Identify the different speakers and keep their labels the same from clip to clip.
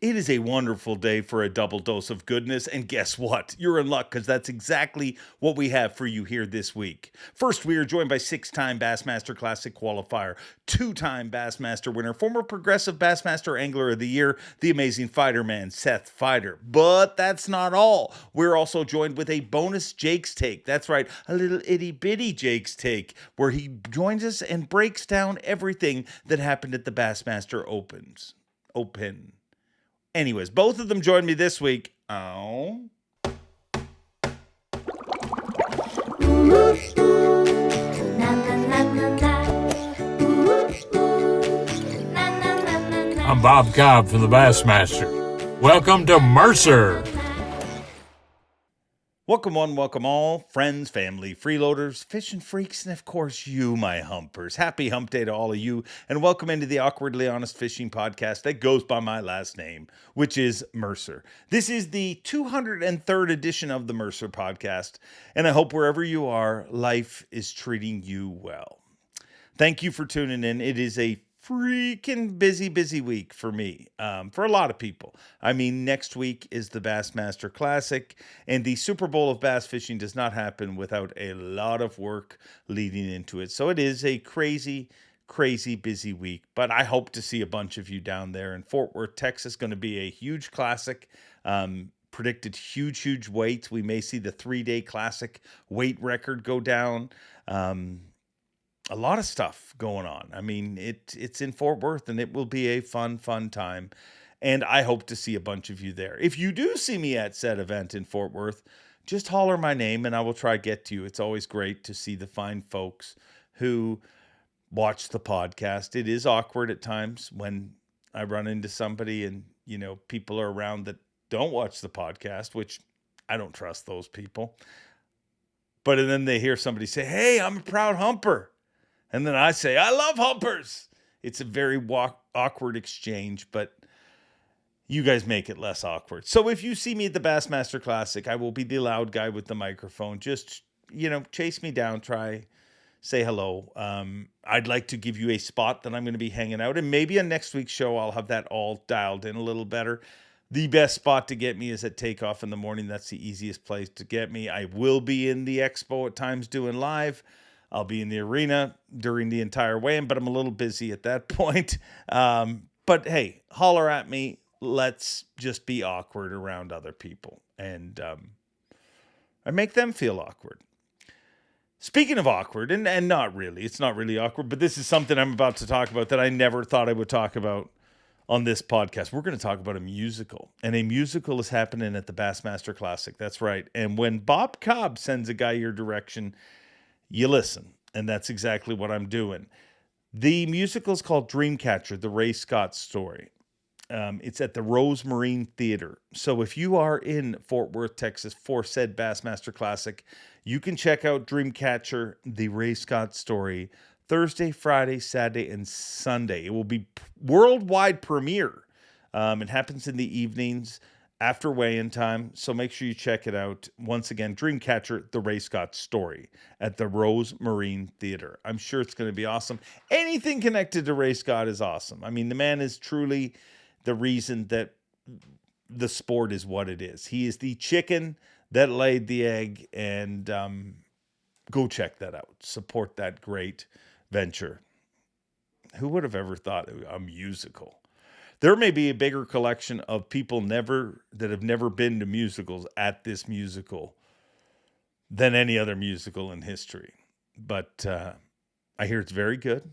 Speaker 1: It is a wonderful day for a double dose of goodness, and guess what? You're in luck because that's exactly what we have for you here this week. First, we are joined by six-time Bassmaster Classic qualifier, two-time Bassmaster winner, former Progressive Bassmaster Angler-of-the-Year, the amazing fighter man, Seth Feider. But that's not all. We're also joined with a bonus Jake's Take. That's right, a little itty-bitty Jake's Take, where he joins us and breaks down everything that happened at the Bassmaster Open. Anyways, both of them joined me this week. Oh.
Speaker 2: I'm Bob Cobb from the Bassmaster. Welcome to Mercer.
Speaker 1: Welcome one, welcome all, friends, family, freeloaders, fishing freaks, and of course you, my humpers. Happy hump day to all of you, and welcome into the Awkwardly Honest Fishing Podcast that goes by my last name, which is Mercer. This is the 203rd edition of the Mercer Podcast, and I hope wherever you are, life is treating you well. Thank you for tuning in. It is a freaking busy week for me, for a lot of people. I mean, next week is the Bassmaster Classic, and the Super Bowl of bass fishing does not happen without a lot of work leading into it. So it is a crazy busy week, but I hope to see a bunch of you down there in Fort Worth, Texas. Going to be a huge classic. Predicted huge weights. We may see the 3-day classic weight record go down. A lot of stuff going on. I mean, it's in Fort Worth, and it will be a fun time. And I hope to see a bunch of you there. If you do see me at said event in Fort Worth, just holler my name and I will try to get to you. It's always great to see the fine folks who watch the podcast. It is awkward at times when I run into somebody and, you know, people are around that don't watch the podcast, which I don't trust those people. But then they hear somebody say, "Hey, I'm a proud humper." And then I say, "I love humpers." It's a very awkward exchange, but you guys make it less awkward. So if you see me at the Bassmaster Classic, I will be the loud guy with the microphone. Just, chase me down, say hello. I'd like to give you a spot that I'm going to be hanging out. And maybe on next week's show, I'll have that all dialed in a little better. The best spot to get me is at takeoff in the morning. That's the easiest place to get me. I will be in the expo at times doing live. I'll be in the arena during the entire weigh-in, but I'm a little busy at that point. But hey, holler at me. Let's just be awkward around other people. And I make them feel awkward. Speaking of awkward, and not really, it's not really awkward, but this is something I'm about to talk about that I never thought I would talk about on this podcast. We're going to talk about a musical. And a musical is happening at the Bassmaster Classic. That's right. And when Bob Cobb sends a guy your direction, you listen, and that's exactly what I'm doing. The musical is called Dreamcatcher, the Ray Scott story. It's at the Rose Marine Theater. So if you are in Fort Worth, Texas for said Bassmaster Classic, you can check out Dreamcatcher, the Ray Scott story, Thursday, Friday, Saturday, and Sunday. It will be worldwide premiere. It happens in the evenings after weigh-in time, so make sure you check it out. Once again, Dreamcatcher, the Ray Scott story at the Rose Marine Theater. I'm sure it's going to be awesome. Anything connected to Ray Scott is awesome. I mean, the man is truly the reason that the sport is what it is. He is the chicken that laid the egg, and go check that out. Support that great venture. Who would have ever thought a musical? There may be a bigger collection of people that have never been to musicals at this musical than any other musical in history. But I hear it's very good.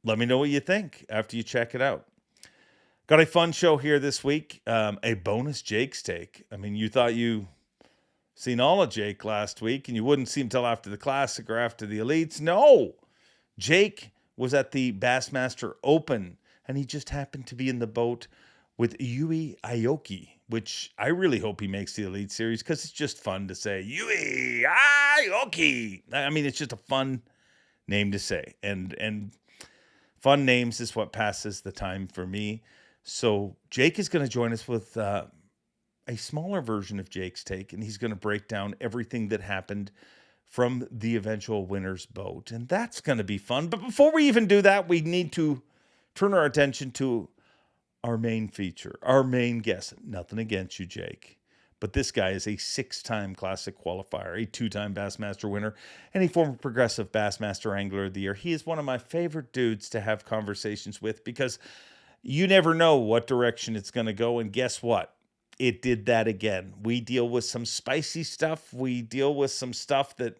Speaker 1: Let me know what you think after you check it out. Got a fun show here this week. A bonus Jake's Take. I mean, you thought you seen all of Jake last week and you wouldn't see him till after the Classic or after the Elites. No! Jake was at the Bassmaster Open, and he just happened to be in the boat with Yui Aoki, which I really hope he makes the Elite Series because it's just fun to say, Yui Aoki. I mean, it's just a fun name to say. And fun names is what passes the time for me. So Jake is going to join us with a smaller version of Jake's Take, and he's going to break down everything that happened from the eventual winner's boat. And that's going to be fun. But before we even do that, we need to turn our attention to our main feature, our main guest. Nothing against you, Jake, but this guy is a 6-time Classic qualifier, a 2-time Bassmaster winner, and a former progressive Bassmaster Angler-of-the-Year. He is one of my favorite dudes to have conversations with because you never know what direction it's going to go. And guess what? It did that again. We deal with some spicy stuff. We deal with some stuff that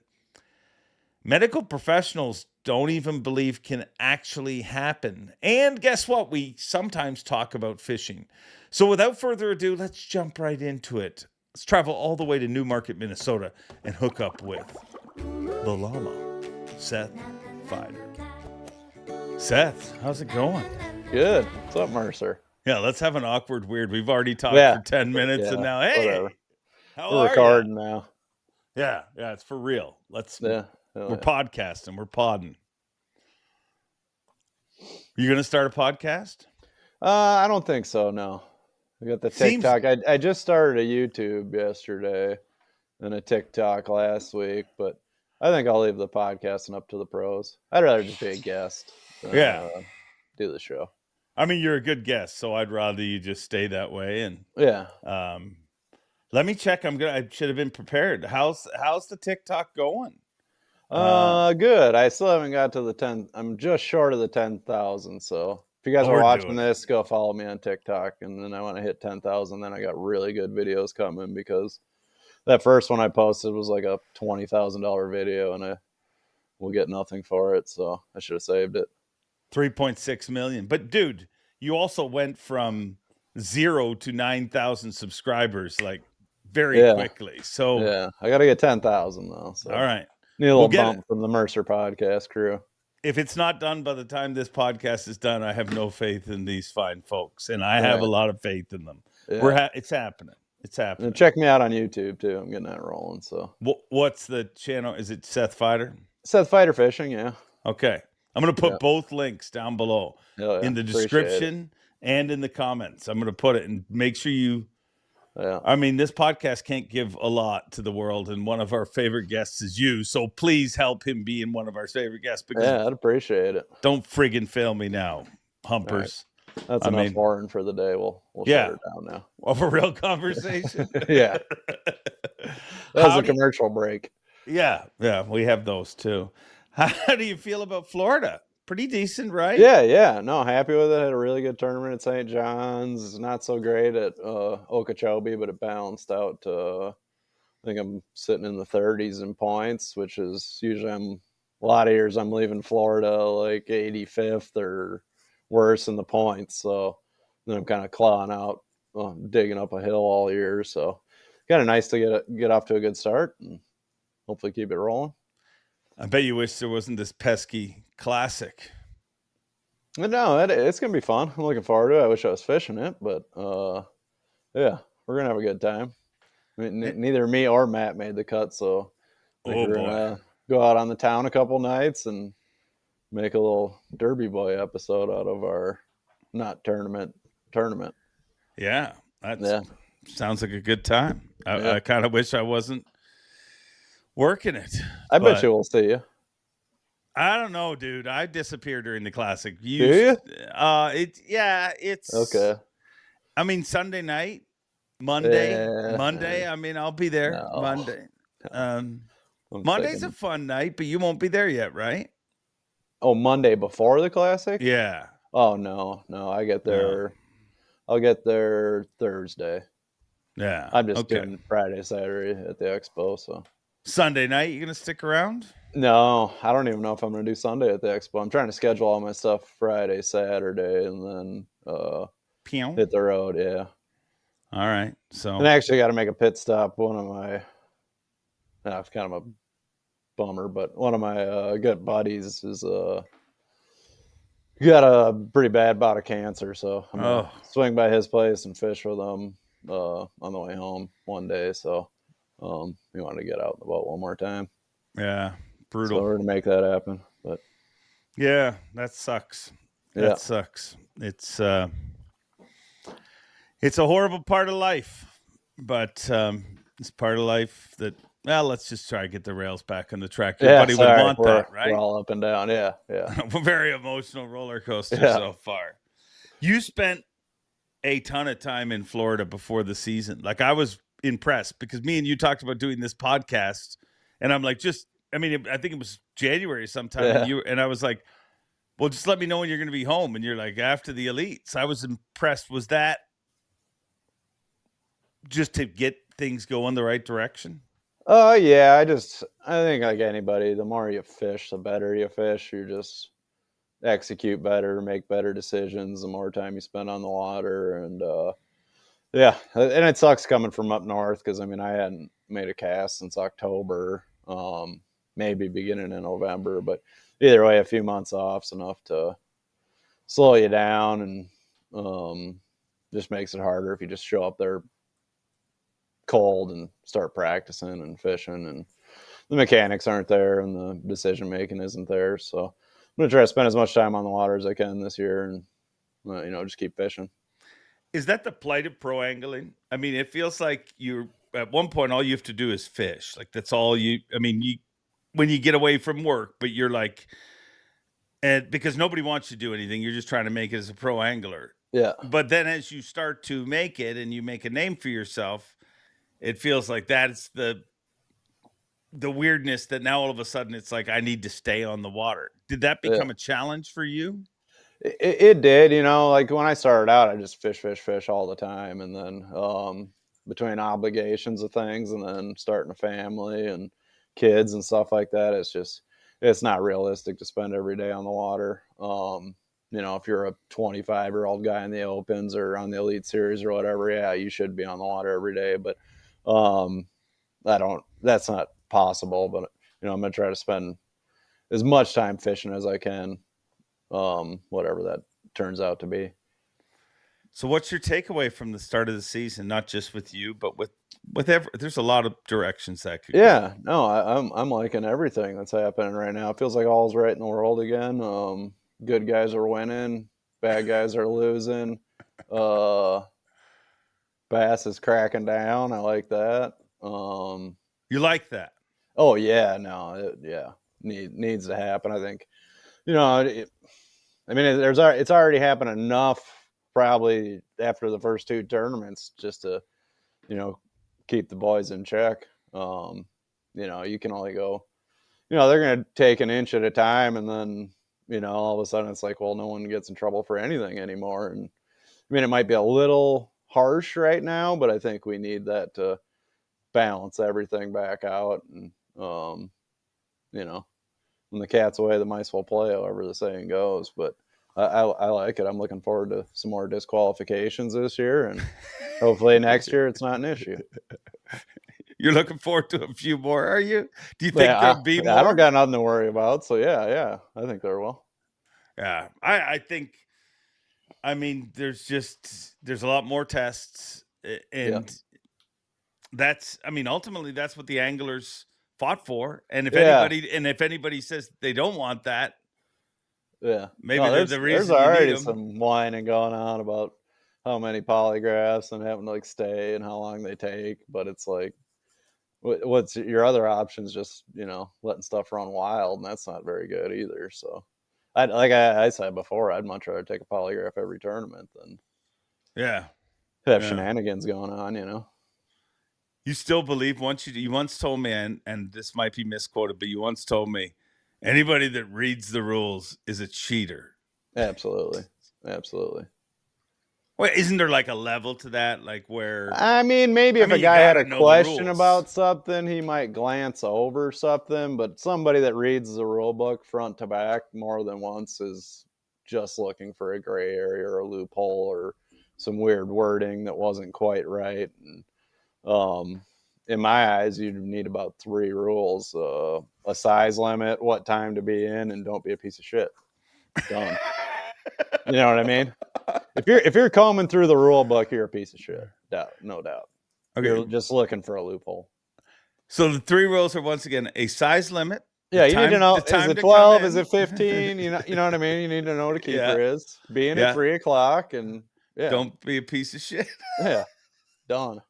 Speaker 1: medical professionals don't even believe can actually happen. And guess what? We sometimes talk about fishing. So without further ado, let's jump right into it. Let's travel all the way to Newmarket, Minnesota, and hook up with the Lama, Seth Feider. Seth, how's it going?
Speaker 3: Good. What's up, Mercer?
Speaker 1: Yeah, let's have an awkward weird. We've already talked for 10 minutes, and now, hey,
Speaker 3: whatever.
Speaker 1: how
Speaker 3: We're
Speaker 1: are
Speaker 3: recording
Speaker 1: you?
Speaker 3: now.
Speaker 1: Yeah, it's for real. We're
Speaker 3: Yeah.
Speaker 1: podcasting. We're podding. You gonna start a podcast?
Speaker 3: I don't think so. No, I got the TikTok. I just started a YouTube yesterday and a TikTok last week, but I think I'll leave the podcasting up to the pros. I'd rather just be a guest than do the show.
Speaker 1: I mean, you're a good guest, so I'd rather you just stay that way. And
Speaker 3: yeah,
Speaker 1: let me check. I should have been prepared. How's the TikTok going?
Speaker 3: good. I still haven't got to the 10. I'm just short of the 10,000. So if you guys are watching this, go follow me on TikTok, and then I want to hit 10,000. Then I got really good videos coming because that first one I posted was like a $20,000 video, and I will get nothing for it. So I should have saved it.
Speaker 1: 3.6 million. But dude, you also went from 0 to 9,000 subscribers like very quickly. So
Speaker 3: yeah, I got to get 10,000 though. So.
Speaker 1: All right.
Speaker 3: Need a little bump from the Mercer podcast crew.
Speaker 1: If it's not done by the time this podcast is done, I have no faith in these fine folks, and I have a lot of faith in them. Yeah. It's happening. It's happening.
Speaker 3: And check me out on YouTube too. I'm getting that rolling. So
Speaker 1: what's the channel? Is it Seth Feider?
Speaker 3: Seth Feider Fishing. Yeah.
Speaker 1: Okay. I'm going to put both links down below in the description and in the comments. I'm going to put it and make sure you. Yeah. I mean, this podcast can't give a lot to the world, and one of our favorite guests is you. So please help him be in one of our favorite guests. Because
Speaker 3: I'd appreciate it.
Speaker 1: Don't friggin' fail me now, humpers.
Speaker 3: Right. That's enough foreign for the day. We'll shut her down now.
Speaker 1: Of a real conversation.
Speaker 3: Yeah. That was a commercial break.
Speaker 1: Yeah, we have those too. How do you feel about Florida? Pretty decent, right?
Speaker 3: Yeah. No, happy with it. Had a really good tournament at St. John's. Not so great at Okeechobee, but it balanced out to, I think I'm sitting in the 30s in points, which is usually a lot of years I'm leaving Florida like 85th or worse in the points. So then I'm kind of clawing out, digging up a hill all year. So kind of nice to get off to a good start and hopefully keep it rolling.
Speaker 1: I bet you wish there wasn't this pesky Classic.
Speaker 3: No, it's going to be fun. I'm looking forward to it. I wish I was fishing it, but yeah, we're going to have a good time. I mean, neither me or Matt made the cut, so we're going to go out on the town a couple nights and make a little Derby Boy episode out of our not tournament.
Speaker 1: Yeah, sounds like a good time. I kind of wish I wasn't working it.
Speaker 3: I bet you we'll see you.
Speaker 1: I don't know, dude. I disappeared during the Classic.
Speaker 3: Do you?
Speaker 1: It's
Speaker 3: okay.
Speaker 1: I mean, Sunday night, Monday. I mean, I'll be there Monday. Monday's a fun night, but you won't be there yet, right?
Speaker 3: Oh, Monday before the Classic?
Speaker 1: Yeah.
Speaker 3: Oh no, I get there. No. I'll get there Thursday.
Speaker 1: Yeah.
Speaker 3: I'm just doing Friday, Saturday at the expo. So
Speaker 1: Sunday night, you gonna stick around?
Speaker 3: No, I don't even know if I'm going to do Sunday at the expo. I'm trying to schedule all my stuff Friday, Saturday, and then hit the road. Yeah.
Speaker 1: All right. So.
Speaker 3: And I actually got to make a pit stop. One of my, it's kind of a bummer, but one of my good buddies is got a pretty bad bout of cancer, so I'm gonna swing by his place and fish with him on the way home one day. So we wanted to get out in the boat one more time.
Speaker 1: Yeah. Brutal.
Speaker 3: So we're gonna make that happen, but
Speaker 1: yeah, that sucks. That sucks. It's a horrible part of life, but it's part of life that. Well, let's just try to get the rails back on the track. Everybody would want that, right?
Speaker 3: We're all up and down. Yeah.
Speaker 1: Very emotional roller coaster so far. You spent a ton of time in Florida before the season. Like, I was impressed because me and you talked about doing this podcast, and I'm like, I think it was January sometime,
Speaker 3: Yeah.
Speaker 1: and I was like, well, just let me know when you're going to be home. And you're like, after the elites. I was impressed. Was that just to get things going the right direction?
Speaker 3: Yeah, I think like anybody, the more you fish, the better you fish. You just execute better, make better decisions, the more time you spend on the water. And yeah, and it sucks coming from up north because I mean I hadn't made a cast since October, maybe beginning in November, but either way, a few months off's enough to slow you down, and just makes it harder if you just show up there cold and start practicing and fishing, and the mechanics aren't there and the decision making isn't there. So I'm gonna try to spend as much time on the water as I can this year, and just keep fishing.
Speaker 1: Is that the plight of pro angling? I mean, it feels like you're at one point, all you have to do is fish. Like, that's all when you get away from work, but you're like, and because nobody wants you to do anything, you're just trying to make it as a pro angler.
Speaker 3: Yeah.
Speaker 1: But then as you start to make it and you make a name for yourself, it feels like that's the weirdness that now all of a sudden it's like, I need to stay on the water. Did that
Speaker 3: Yeah.
Speaker 1: become a challenge for you?
Speaker 3: It did, like when I started out, I just fish all the time. And then between obligations of things and then starting a family and kids and stuff like that, it's not realistic to spend every day on the water. If you're a 25-year-old guy in the Opens or on the Elite Series or whatever, yeah, you should be on the water every day. But that's not possible. But, I'm going to try to spend as much time fishing as I can, whatever that turns out to be.
Speaker 1: So what's your takeaway from the start of the season? Not just with you, but with there's a lot of directions that could go.
Speaker 3: No, I'm liking everything that's happening right now. It feels like all's right in the world again. Good guys are winning, bad guys are losing. Bass is cracking down. I like that.
Speaker 1: You like that?
Speaker 3: Oh yeah, no, needs to happen. I think, it's already happened enough probably after the first two tournaments just to, keep the boys in check. You can only go, they're going to take an inch at a time, and then, all of a sudden it's like, well, no one gets in trouble for anything anymore. And I mean, it might be a little harsh right now, but I think we need that to balance everything back out. And, when the cat's away, the mice will play, however the saying goes. But I like it. I'm looking forward to some more disqualifications this year, and hopefully next year it's not an issue.
Speaker 1: You're looking forward to a few more, are you? Do you think there'll be more?
Speaker 3: I don't got nothing to worry about. So yeah, I think there will.
Speaker 1: Yeah, I think. I mean, there's a lot more tests, and ultimately that's what the anglers fought for. And if anybody says they don't want that, maybe the reason
Speaker 3: there's already some whining going on about how many polygraphs and having to stay and how long they take. But it's like, what's your other options? Just letting stuff run wild, and that's not very good either. So, I said before, I'd much rather take a polygraph every tournament than have shenanigans going on.
Speaker 1: You still believe you once told me, and this might be misquoted, but you once told me, anybody that reads the rules is a cheater.
Speaker 3: Absolutely.
Speaker 1: Well, isn't there a level to that? Like where?
Speaker 3: I mean, maybe if a guy had a question about something, he might glance over something, but somebody that reads the rule book front to back more than once is just looking for a gray area or a loophole or some weird wording that wasn't quite right. And in my eyes, you need about 3 rules: a size limit, what time to be in, and don't be a piece of shit. Done. You know what I mean? If you're combing through the rule book, you're a piece of shit. No doubt. Okay. You're just looking for a loophole.
Speaker 1: So the 3 rules are, once again, a size limit.
Speaker 3: Yeah, you need to know, is it 12? Is it 15? You know what I mean? You need to know what a keeper is. Being at 3 o'clock, and
Speaker 1: don't be a piece of shit.
Speaker 3: Yeah. Done.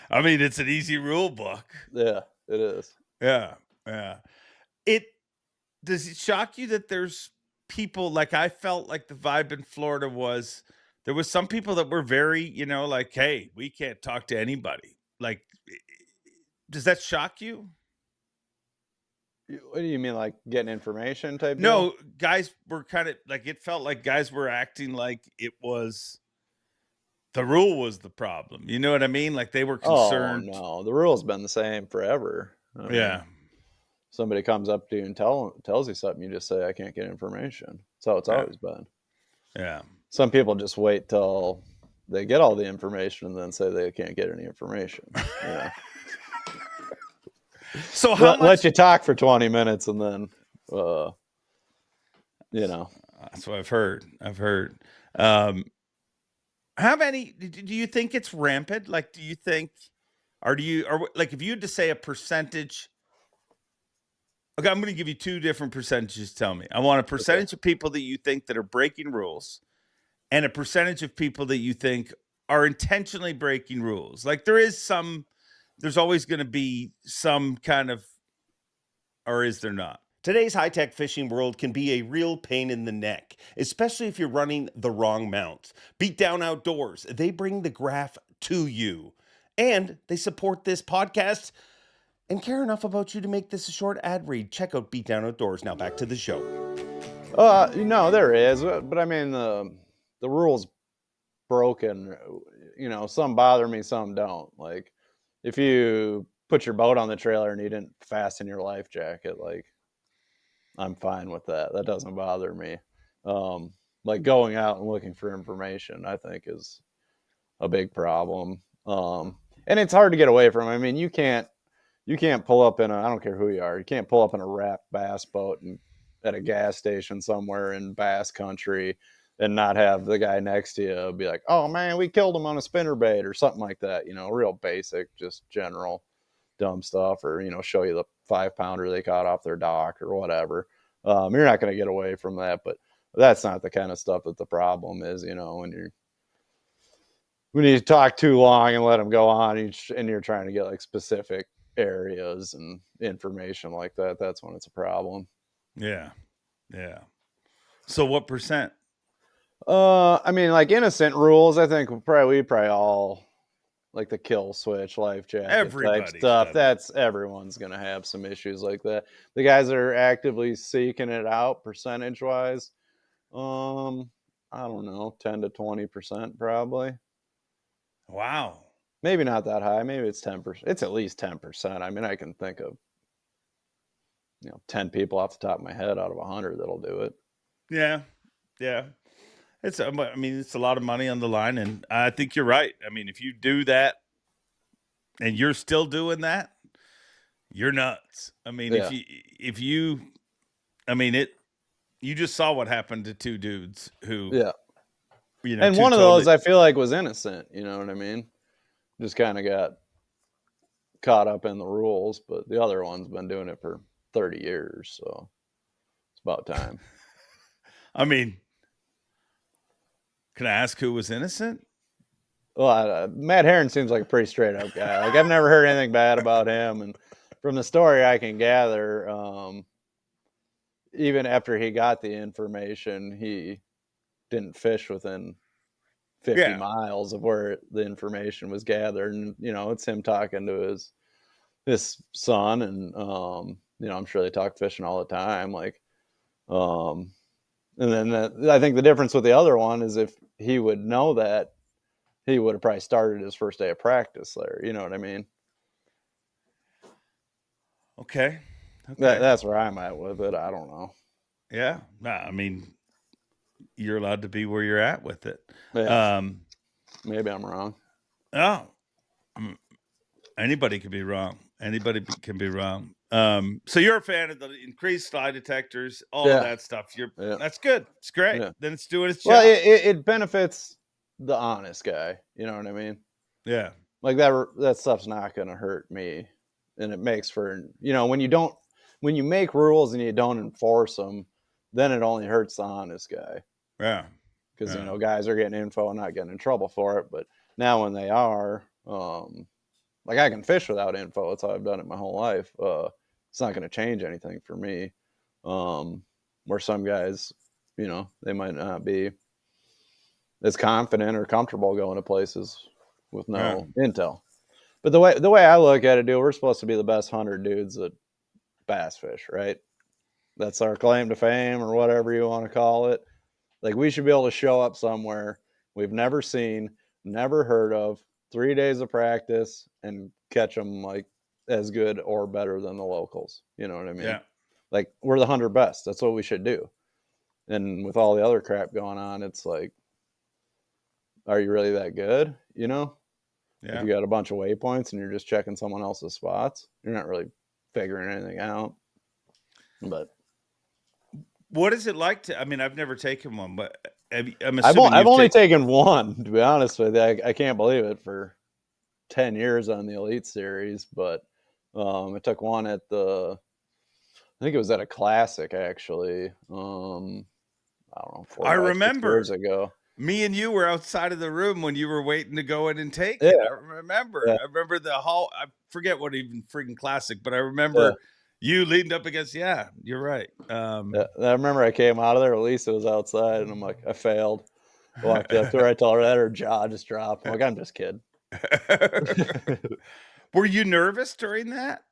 Speaker 1: I mean, it's an easy rule book.
Speaker 3: Yeah, it is.
Speaker 1: Yeah. Does it shock you that there's people, like, I felt like the vibe in Florida was there was some people that were very, like, hey, we can't talk to anybody. Like, does that shock you?
Speaker 3: What do you mean, like getting information type deal?
Speaker 1: No, guys were kind of like, it felt like guys were acting like it was the rule was the problem. You know what I mean? Like they were
Speaker 3: Oh
Speaker 1: concerned.
Speaker 3: no, the rule's been the same forever. I mean,
Speaker 1: Yeah.
Speaker 3: somebody comes up to you and tells you something, you just say, I can't get information. That's how it's
Speaker 1: Yeah.
Speaker 3: always been.
Speaker 1: Yeah.
Speaker 3: Some people just wait till they get all the information and then say they can't get any information. Yeah.
Speaker 1: So how much?
Speaker 3: Let you talk for 20 minutes and then,
Speaker 1: That's what I've heard. How many, do you think it's rampant? Like, do you think, or like, if you had to say a percentage, okay, I'm going to give you two different percentages. Tell me, I want a percentage of people that you think that are breaking rules and a percentage of people that you think are intentionally breaking rules. Like there's always going to be some kind of, or is there not?
Speaker 4: Today's high-tech fishing world can be a real pain in the neck, especially if you're running the wrong mounts. Beat Down Outdoors, they bring the graph to you. And they support this podcast and care enough about you to make this a short ad read. Check out Beat Down Outdoors. Now back to the show.
Speaker 3: there is, but I mean, the rule's broken. Some bother me, some don't. Like, if you put your boat on the trailer and you didn't fasten your life jacket, like, I'm fine with that. That doesn't bother me. Like going out and looking for information, I think is a big problem. And it's hard to get away from. I mean, you can't pull up in I don't care who you are. You can't pull up in a wrapped bass boat and at a gas station somewhere in bass country and not have the guy next to you be like, oh man, we killed him on a spinnerbait or something like that. Real basic, just general dumb stuff, or show you the 5-pounder they caught off their dock or whatever. You're not going to get away from that, but that's not the kind of stuff that the problem is. When you talk too long and let them go on and you're trying to get like specific areas and information like that, that's when it's a problem.
Speaker 1: Yeah. So what percent?
Speaker 3: I mean, like innocent rules, I think we probably all like the kill switch, life jacket type stuff. That's everyone's going to have some issues like that. The guys that are actively seeking it out percentage wise, I don't know, 10 to 20% probably.
Speaker 1: Wow.
Speaker 3: Maybe not that high. Maybe it's 10%. It's at least 10%. I mean, I can think of 10 people off the top of my head out of 100 that'll do it.
Speaker 1: Yeah. It's a lot of money on the line, and I think you're right. I mean, if you do that and you're still doing that, you're nuts. I mean, you just saw what happened to two dudes who,
Speaker 3: and one of those I feel like was innocent. You know what I mean? Just kind of got caught up in the rules, but the other one's been doing it for 30 years, so it's about time.
Speaker 1: I mean, can I ask who was innocent?
Speaker 3: Well, Matt Herron seems like a pretty straight up guy. Like, I've never heard anything bad about him, and from the story I can gather, even after he got the information, he didn't fish within 50 miles of where the information was gathered. And it's him talking to his son, and I'm sure they talk fishing all the time. Like, and then I think the difference with the other one is if he would know that, he would have probably started his first day of practice there. You know what I mean?
Speaker 1: Okay.
Speaker 3: That's where I'm at with it. I don't know.
Speaker 1: Yeah. No, I mean, you're allowed to be where you're at with it.
Speaker 3: Yeah. Maybe I'm wrong.
Speaker 1: Oh, anybody can be wrong. So you're a fan of the increased lie detectors, all of that stuff. That's good. It's great. Yeah. Then it's doing its job.
Speaker 3: Well, it benefits the honest guy. You know what I mean?
Speaker 1: Yeah.
Speaker 3: Like that stuff's not going to hurt me, and it makes for when you make rules and you don't enforce them, then it only hurts the honest guy.
Speaker 1: Yeah.
Speaker 3: Because guys are getting info and not getting in trouble for it. But now when they are, like, I can fish without info. That's how I've done it my whole life. It's not going to change anything for me. Where some guys, they might not be as confident or comfortable going to places with no intel. But the way I look at it, dude, we're supposed to be the best hunter dudes that bass fish, right? That's our claim to fame or whatever you want to call it. Like, we should be able to show up somewhere we've never seen, never heard of, 3 days of practice, and catch them like as good or better than the locals. You know what I mean?
Speaker 1: Yeah.
Speaker 3: Like, we're the 100 best. That's what we should do. And with all the other crap going on, it's like, are you really that good? You know?
Speaker 1: Yeah.
Speaker 3: If you got a bunch of waypoints and you're just checking someone else's spots, you're not really figuring anything out. But
Speaker 1: What is it like to? I mean, I've never taken one, but I'm
Speaker 3: I've
Speaker 1: assuming
Speaker 3: only taken one, to be honest with you. I can't believe it, for 10 years on the Elite Series, but I took one at I think it was at a Classic, actually. I don't know, 4
Speaker 1: I
Speaker 3: or 5, 6
Speaker 1: remember
Speaker 3: years ago.
Speaker 1: me and you were outside of the room when you were waiting to go in and take
Speaker 3: Yeah.
Speaker 1: it. I remember.
Speaker 3: Yeah.
Speaker 1: I remember the hall. I forget what even freaking Classic, but I remember you leaned up against. Yeah, you're right.
Speaker 3: I remember I came out of there. At least it was outside, and I'm like, I failed. Walked up to her. I told her that her jaw just dropped. I'm like, I'm just kidding.
Speaker 1: Were you nervous during that?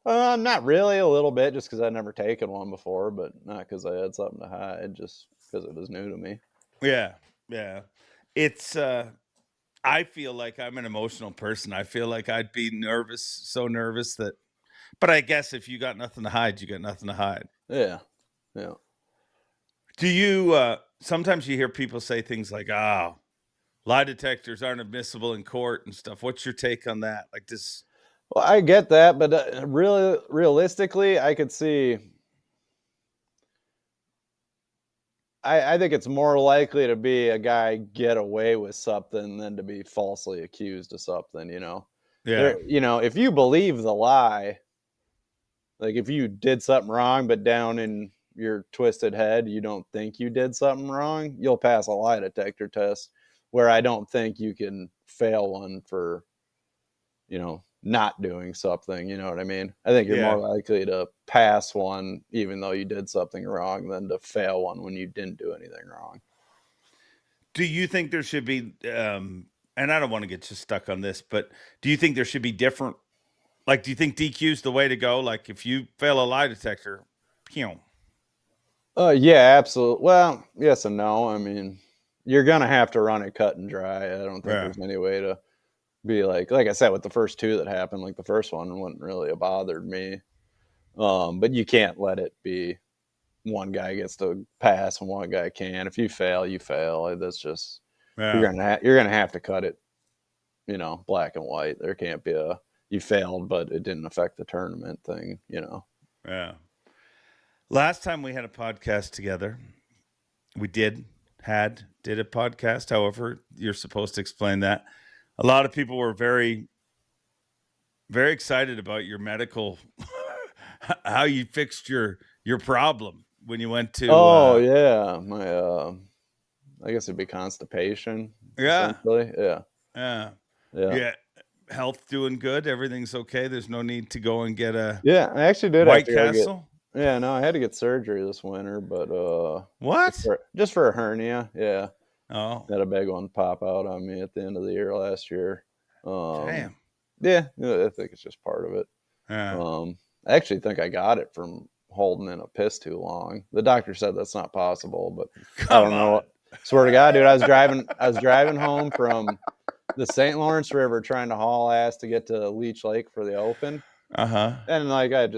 Speaker 3: Not really, a little bit, just because I'd never taken one before, but not because I had something to hide, just because it was new to me.
Speaker 1: Yeah, yeah. It's. I feel like I'm an emotional person. I feel like I'd be nervous, so nervous that. But I guess if you got nothing to hide, you got nothing to hide.
Speaker 3: Yeah.
Speaker 1: Do you? Sometimes you hear people say things like, "Oh, lie detectors aren't admissible in court and stuff." What's your take on that? Like this?
Speaker 3: Well, I get that, but really, realistically, I could see. I think it's more likely to be a guy get away with something than to be falsely accused of something.
Speaker 1: Yeah,
Speaker 3: If you believe the lie, like if you did something wrong, but down in your twisted head, you don't think you did something wrong, you'll pass a lie detector test. Where I don't think you can fail one for, not doing something. You know what I mean? I think you're more likely to pass one even though you did something wrong than to fail one when you didn't do anything wrong.
Speaker 1: Do you think there should be? And I don't want to get just stuck on this, but do you think there should be different? Like, do you think DQ's the way to go? Like, if you fail a lie detector, pew.
Speaker 3: Yeah, absolutely. Well, yes and no. I mean, you're gonna have to run it cut and dry. I don't think there's any way to be like I said, with the first two that happened, like the first one wouldn't really have bothered me. But you can't let it be one guy gets to pass and one guy can. If you fail, you fail. That's just you're gonna have to cut it, black and white. There can't be a you failed, but it didn't affect the tournament thing.
Speaker 1: Yeah. Last time we had a podcast together, we did a podcast. However, you're supposed to explain that. A lot of people were very, very excited about your medical, how you fixed your problem when you went to.
Speaker 3: Yeah, my I guess it'd be constipation.
Speaker 1: Yeah.
Speaker 3: Yeah.
Speaker 1: Health doing good. Everything's okay. There's no need to go and get a.
Speaker 3: Yeah, I actually did
Speaker 1: White
Speaker 3: have to
Speaker 1: Castle.
Speaker 3: Yeah, no, I had to get surgery this winter, but
Speaker 1: what?
Speaker 3: Just for a hernia. Yeah.
Speaker 1: Oh.
Speaker 3: Had a big one pop out on me at the end of the year last year.
Speaker 1: Damn.
Speaker 3: Yeah, I think it's just part of it.
Speaker 1: Yeah.
Speaker 3: I actually think I got it from holding in a piss too long. The doctor said that's not possible, but I don't know. Swear to God, dude, I was driving home from the St. Lawrence River trying to haul ass to get to Leech Lake for the Open. And like I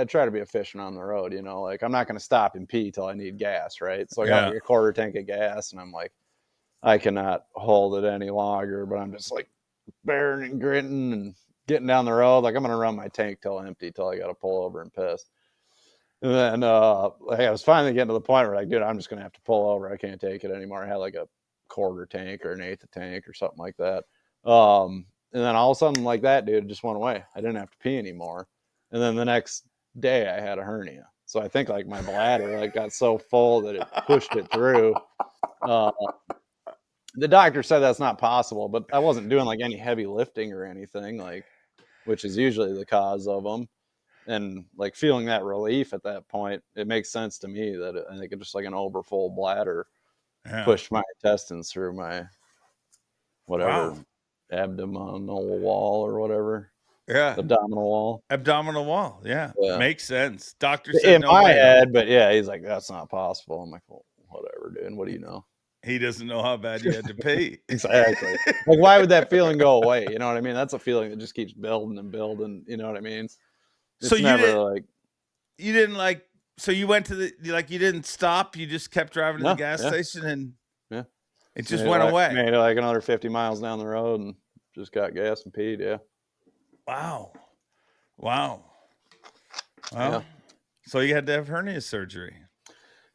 Speaker 3: try to be efficient on the road, like I'm not going to stop and pee till I need gas, right? So I got like a quarter tank of gas, and I'm like, I cannot hold it any longer. But I'm just like bearing and gritting and getting down the road, like I'm going to run my tank till empty, till I got to pull over and piss. And then like I was finally getting to the point where like, dude, I'm just going to have to pull over. I can't take it anymore. I had like a quarter tank or an eighth of tank or something like that. And then all of a sudden, like that, dude, it just went away. I didn't have to pee anymore. And then the next day, I had a hernia. So I think like my bladder like got so full that it pushed it through. The doctor said that's not possible, but I wasn't doing like any heavy lifting or anything, like, which is usually the cause of them. And like feeling that relief at that point, it makes sense to me that I think it's just like an overfull bladder pushed my intestines through my whatever
Speaker 1: Wow.
Speaker 3: abdominal wall or whatever.
Speaker 1: Yeah.
Speaker 3: Abdominal wall.
Speaker 1: Abdominal wall. Yeah.
Speaker 3: Yeah.
Speaker 1: Makes sense. Doctor said
Speaker 3: In
Speaker 1: no
Speaker 3: my
Speaker 1: way.
Speaker 3: head, but yeah, he's like, that's not possible. I'm like, well, whatever, dude. What do you know?
Speaker 1: He doesn't know how bad you had to pee.
Speaker 3: Exactly. Like, why would that feeling go away? You know what I mean? That's a feeling that just keeps building and building. You know what I mean? It's
Speaker 1: So
Speaker 3: never like,
Speaker 1: you didn't like, so you went to you didn't stop. You just kept driving to the gas station and it just went away.
Speaker 3: Made like another 50 miles down the road and just got gas and peed. Yeah.
Speaker 1: Wow. Well, so you had to have hernia surgery.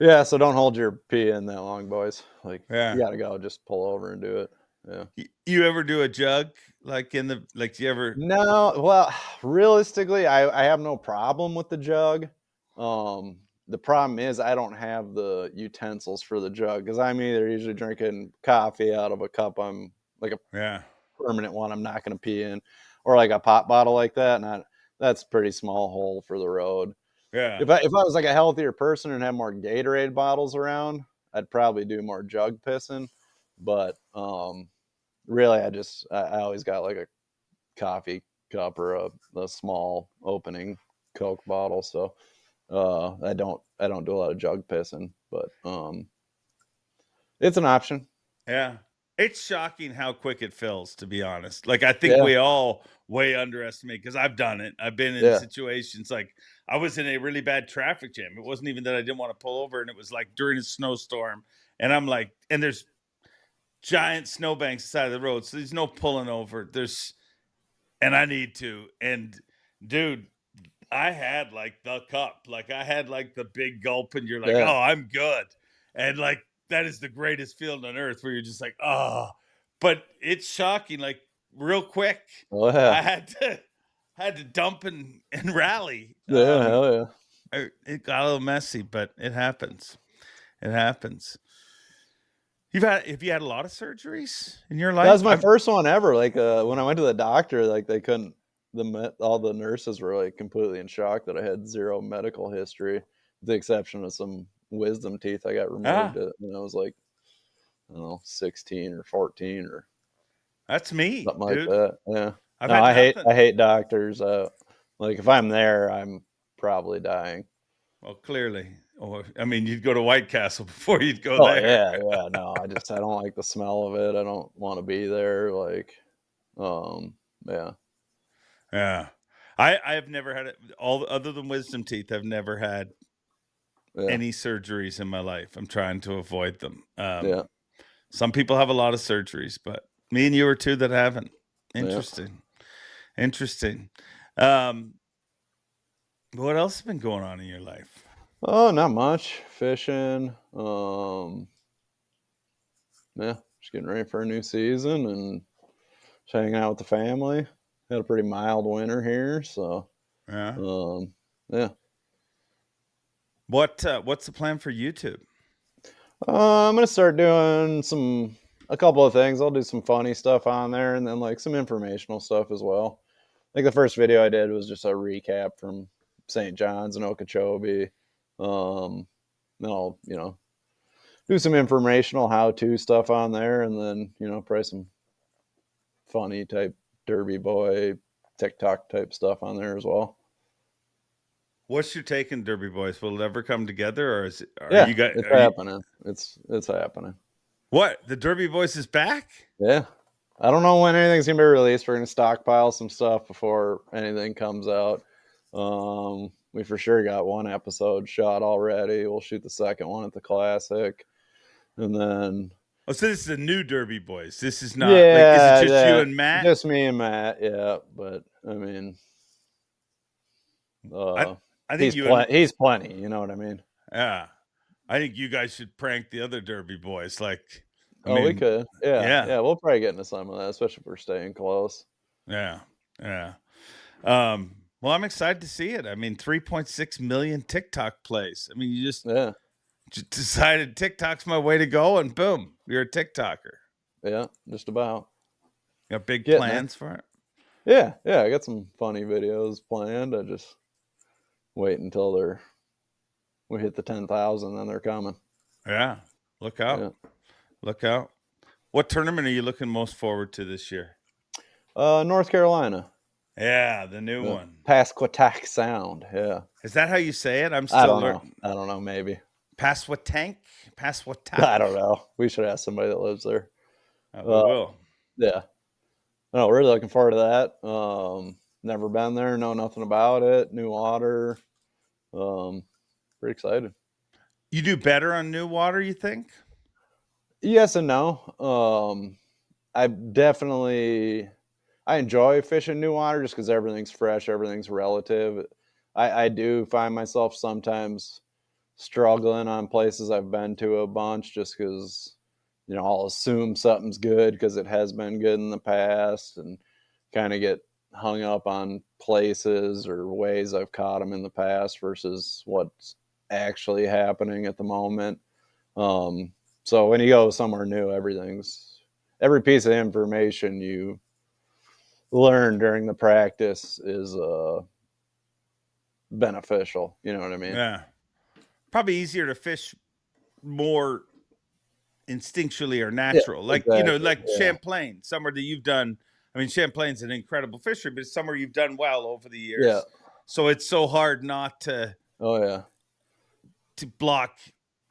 Speaker 3: Yeah. So don't hold your pee in that long, boys. Like,
Speaker 1: Yeah.
Speaker 3: you got to go, just pull over and do it. Yeah.
Speaker 1: You ever do a jug like you ever?
Speaker 3: No, well, realistically, I have no problem with the jug. The problem is I don't have the utensils for the jug because I'm either usually drinking coffee out of a cup I'm like a permanent one I'm not going to pee in, or like a pop bottle like that, and that's a pretty small hole for the road.
Speaker 1: Yeah.
Speaker 3: If I was like a healthier person and had more Gatorade bottles around, I'd probably do more jug pissing. But really, I always got like a coffee cup or a small opening Coke bottle. So I don't do a lot of jug pissing, but it's an option.
Speaker 1: Yeah. It's shocking how quick it fills, to be honest. Like, I think we all way underestimate, because I've done it. I've been in situations like I was in a really bad traffic jam. It wasn't even that I didn't want to pull over, and it was like during a snowstorm. And I'm like, and there's giant snowbanks side of the road, so there's no pulling over. And I need to. And dude, I had like the cup, like I had like the big gulp, and you're like, oh, I'm good. And like, that is the greatest feeling on earth, where you're just like, oh, but it's shocking. Like, real quick, I had to dump and rally.
Speaker 3: Yeah, hell yeah.
Speaker 1: It got a little messy, but it happens. It happens. Have you had a lot of surgeries in your life?
Speaker 3: That was my first one ever. Like when I went to the doctor, like they couldn't. All the nurses were like completely in shock that I had zero medical history, with the exception of some wisdom teeth I got removed when I was like, I don't know, 16 or 14 or
Speaker 1: that's me,
Speaker 3: something
Speaker 1: dude.
Speaker 3: like that. Yeah.
Speaker 1: I
Speaker 3: hate doctors. Like if I'm there, I'm probably dying.
Speaker 1: Well, clearly. Or I mean, you'd go to White Castle before you'd go there.
Speaker 3: Yeah. No, I don't like the smell of it. I don't want to be there. Like, yeah.
Speaker 1: Yeah. I have never had it other than wisdom teeth. I've never had any surgeries in my life. I'm trying to avoid them. Some people have a lot of surgeries, but me and you are two that haven't. Interesting. Interesting. What else has been going on in your life?
Speaker 3: Oh, not much. Fishing. Just getting ready for a new season and just hanging out with the family. Had a pretty mild winter here, so yeah.
Speaker 1: What's the plan for YouTube?
Speaker 3: I'm gonna start doing a couple of things. I'll do some funny stuff on there, and then like some informational stuff as well. Like the first video I did was just a recap from St. John's and Okeechobee. Then I'll, do some informational how-to stuff on there, and then, probably some funny type Derby Boy TikTok type stuff on there as well.
Speaker 1: What's your take on Derby Boys? Will it ever come together, or is it?
Speaker 3: It's happening. It's happening.
Speaker 1: What? The Derby Boys is back?
Speaker 3: Yeah. I don't know when anything's gonna be released. We're gonna stockpile some stuff before anything comes out. We for sure got one episode shot already. We'll shoot the second one at the Classic, and then.
Speaker 1: Oh, so this is a new Derby Boys. This is not. Is it just you and Matt?
Speaker 3: Just me and Matt. Yeah, but I mean, I think he's plenty. You know what I mean?
Speaker 1: Yeah, I think you guys should prank the other Derby Boys. Like,
Speaker 3: we could. Yeah. We'll probably get into some of that, especially if we're staying close.
Speaker 1: Yeah. Well, I'm excited to see it. I mean, 3.6 million TikTok plays. I mean, you just decided TikTok's my way to go, and boom, you're a TikToker.
Speaker 3: Yeah, just about.
Speaker 1: Got big plans for it?
Speaker 3: Yeah. I got some funny videos planned. I just wait until we hit the 10,000, then they're coming.
Speaker 1: Yeah, look out. Look out. What tournament are you looking most forward to this year?
Speaker 3: North Carolina.
Speaker 1: Yeah, the new one.
Speaker 3: Pasquotank Sound. Yeah.
Speaker 1: Is that how you say it? I'm
Speaker 3: I
Speaker 1: still
Speaker 3: don't know.
Speaker 1: learning.
Speaker 3: I don't know. Maybe.
Speaker 1: Pasquotank?
Speaker 3: I don't know. We should ask somebody that lives there.
Speaker 1: We will.
Speaker 3: Yeah. No, really looking forward to that. Never been there. Know nothing about it. New water. Pretty excited.
Speaker 1: You do better on new water, you think?
Speaker 3: Yes and no. I enjoy fishing new water just because everything's fresh, everything's relative. I do find myself sometimes struggling on places I've been to a bunch just because, I'll assume something's good because it has been good in the past and kind of get hung up on places or ways I've caught them in the past versus what's actually happening at the moment. So when you go somewhere new, every piece of information you learn during the practice is beneficial. You know what I mean?
Speaker 1: Yeah. Probably easier to fish more instinctually or natural.
Speaker 3: Yeah, exactly.
Speaker 1: Like
Speaker 3: Yeah.
Speaker 1: Champlain, somewhere that you've done. I mean, Champlain's an incredible fishery, but it's somewhere you've done well over the years.
Speaker 3: Yeah.
Speaker 1: So it's so hard not to block.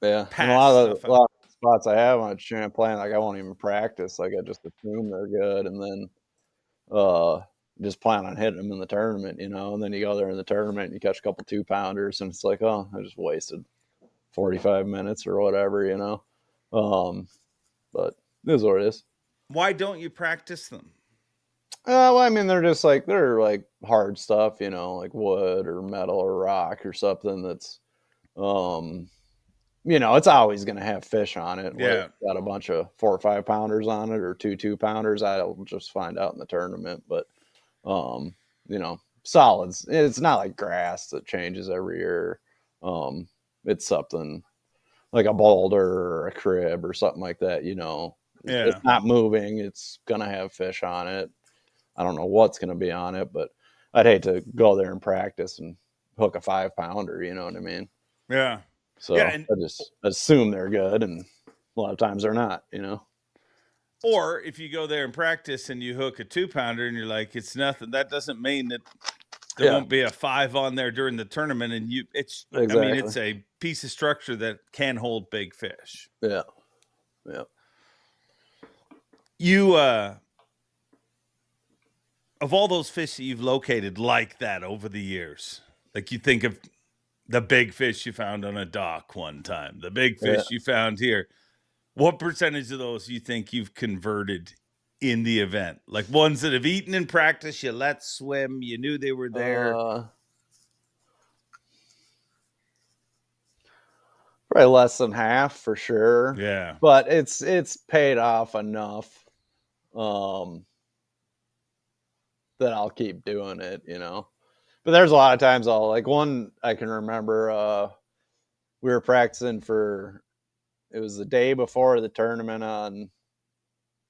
Speaker 3: Yeah. And a lot of spots I have on Champlain, like I won't even practice. Like I just assume they're good and then just plan on hitting them in the tournament, and then you go there in the tournament and you catch a couple 2-pounders and it's like, oh, I just wasted 45 minutes or whatever, but it is what it is.
Speaker 1: Why don't you practice them?
Speaker 3: Well, I mean, they're like hard stuff, like wood or metal or rock or something that's, it's always going to have fish on it.
Speaker 1: Yeah.
Speaker 3: It's got a bunch of 4 or 5-pounders on it or 2-pounders. I'll just find out in the tournament. But, solids. It's not like grass that changes every year. It's something like a boulder or a crib or something like that, It's not moving. It's going to have fish on it. I don't know what's going to be on it, but I'd hate to go there and practice and hook a 5-pounder. You know what I mean?
Speaker 1: Yeah.
Speaker 3: So I just assume they're good, and a lot of times they're not.
Speaker 1: Or if you go there and practice and you hook a 2-pounder and you're like, it's nothing. That doesn't mean that there won't be a 5 on there during the tournament. And I mean, it's a piece of structure that can hold big fish.
Speaker 3: Yeah. Yeah.
Speaker 1: You, of all those fish that you've located like that over the years, like you think of the big fish you found on a dock one time, the big fish you found here, what percentage of those you think you've converted in the event? Like ones that have eaten in practice, you let swim, you knew they were there.
Speaker 3: Probably less than half for sure.
Speaker 1: Yeah.
Speaker 3: But it's paid off enough that I'll keep doing it, But there's a lot of times one I can remember we were practicing it was the day before the tournament on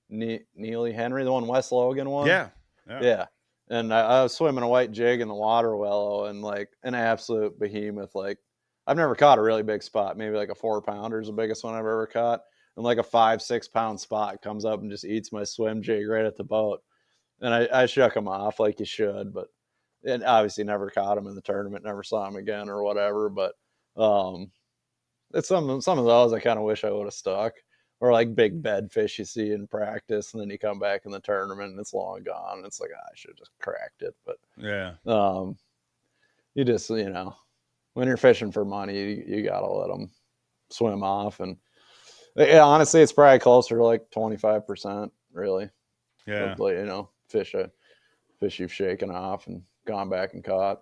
Speaker 3: Neely Henry, the one West Logan won. Yeah. And I was swimming a white jig in the water willow and like an absolute behemoth. Like I've never caught a really big spot. Maybe like a 4-pounder is the biggest one I've ever caught. And like a 5-6 pound spot comes up and just eats my swim jig right at the boat. And I shook him off like you should, but and obviously never caught him in the tournament, never saw him again or whatever. But it's some of those I kind of wish I would have stuck. Or like big bed fish you see in practice, and then you come back in the tournament and it's long gone. And it's like, I should have just cracked it. But you just, when you're fishing for money, you got to let them swim off. And honestly, it's probably closer to like 25%, really.
Speaker 1: Yeah.
Speaker 3: Of, fish you've shaken off and gone back and caught.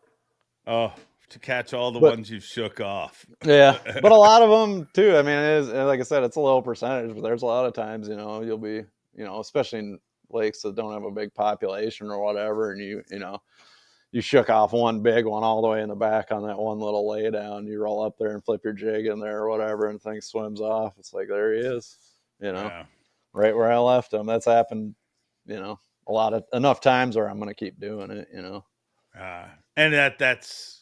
Speaker 1: Oh, to catch all the ones you've shook off.
Speaker 3: Yeah. But a lot of them too. I mean, it is, like I said, it's a low percentage, but there's a lot of times, you'll be, especially in lakes that don't have a big population or whatever. And you shook off one big one all the way in the back on that one little lay down. You roll up there and flip your jig in there or whatever, and thing swims off. It's like, there he is, right where I left him. That's happened, enough times where I'm going to keep doing it,
Speaker 1: And that's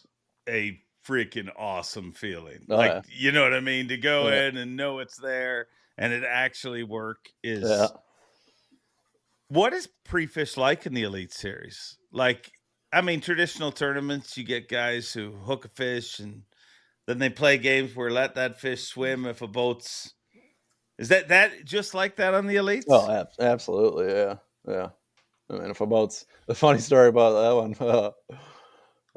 Speaker 1: a freaking awesome feeling. You know what I mean? To go in and know it's there and it actually work is.
Speaker 3: Yeah.
Speaker 1: What is pre-fish like in the Elite Series? Like, I mean, traditional tournaments, you get guys who hook a fish and then they play games where let that fish swim if a boat's. Is that just like that on the Elites?
Speaker 3: Oh, absolutely. Yeah. Yeah. I mean, if a boat's a funny story about that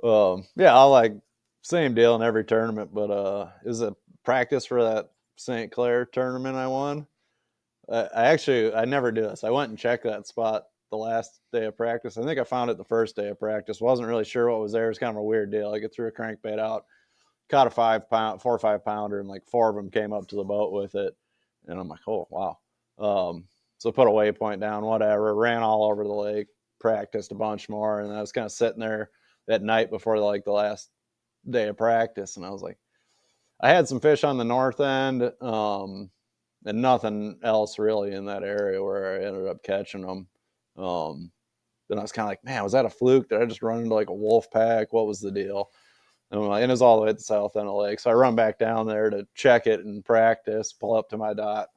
Speaker 3: one. Yeah, I like same deal in every tournament, but it was a practice for that St. Clair tournament I won. I never did this. I went and checked that spot the last day of practice. I think I found it the first day of practice. Wasn't really sure what was there. It was kind of a weird deal. I threw a crankbait out, caught a 4 or 5 pounder, and like 4 of them came up to the boat with it. And I'm like, oh wow. So put a waypoint down, whatever. Ran all over the lake, practiced a bunch more, and I was kind of sitting there that night before the last day of practice, and I was like, I had some fish on the north end. And nothing else really in that area where I ended up catching them. Then I was kind of like, man, was that a fluke? Did I just run into like a wolf pack? What was the deal? And it was all the way at the south end of the lake. So I run back down there to check it and practice, pull up to my dot,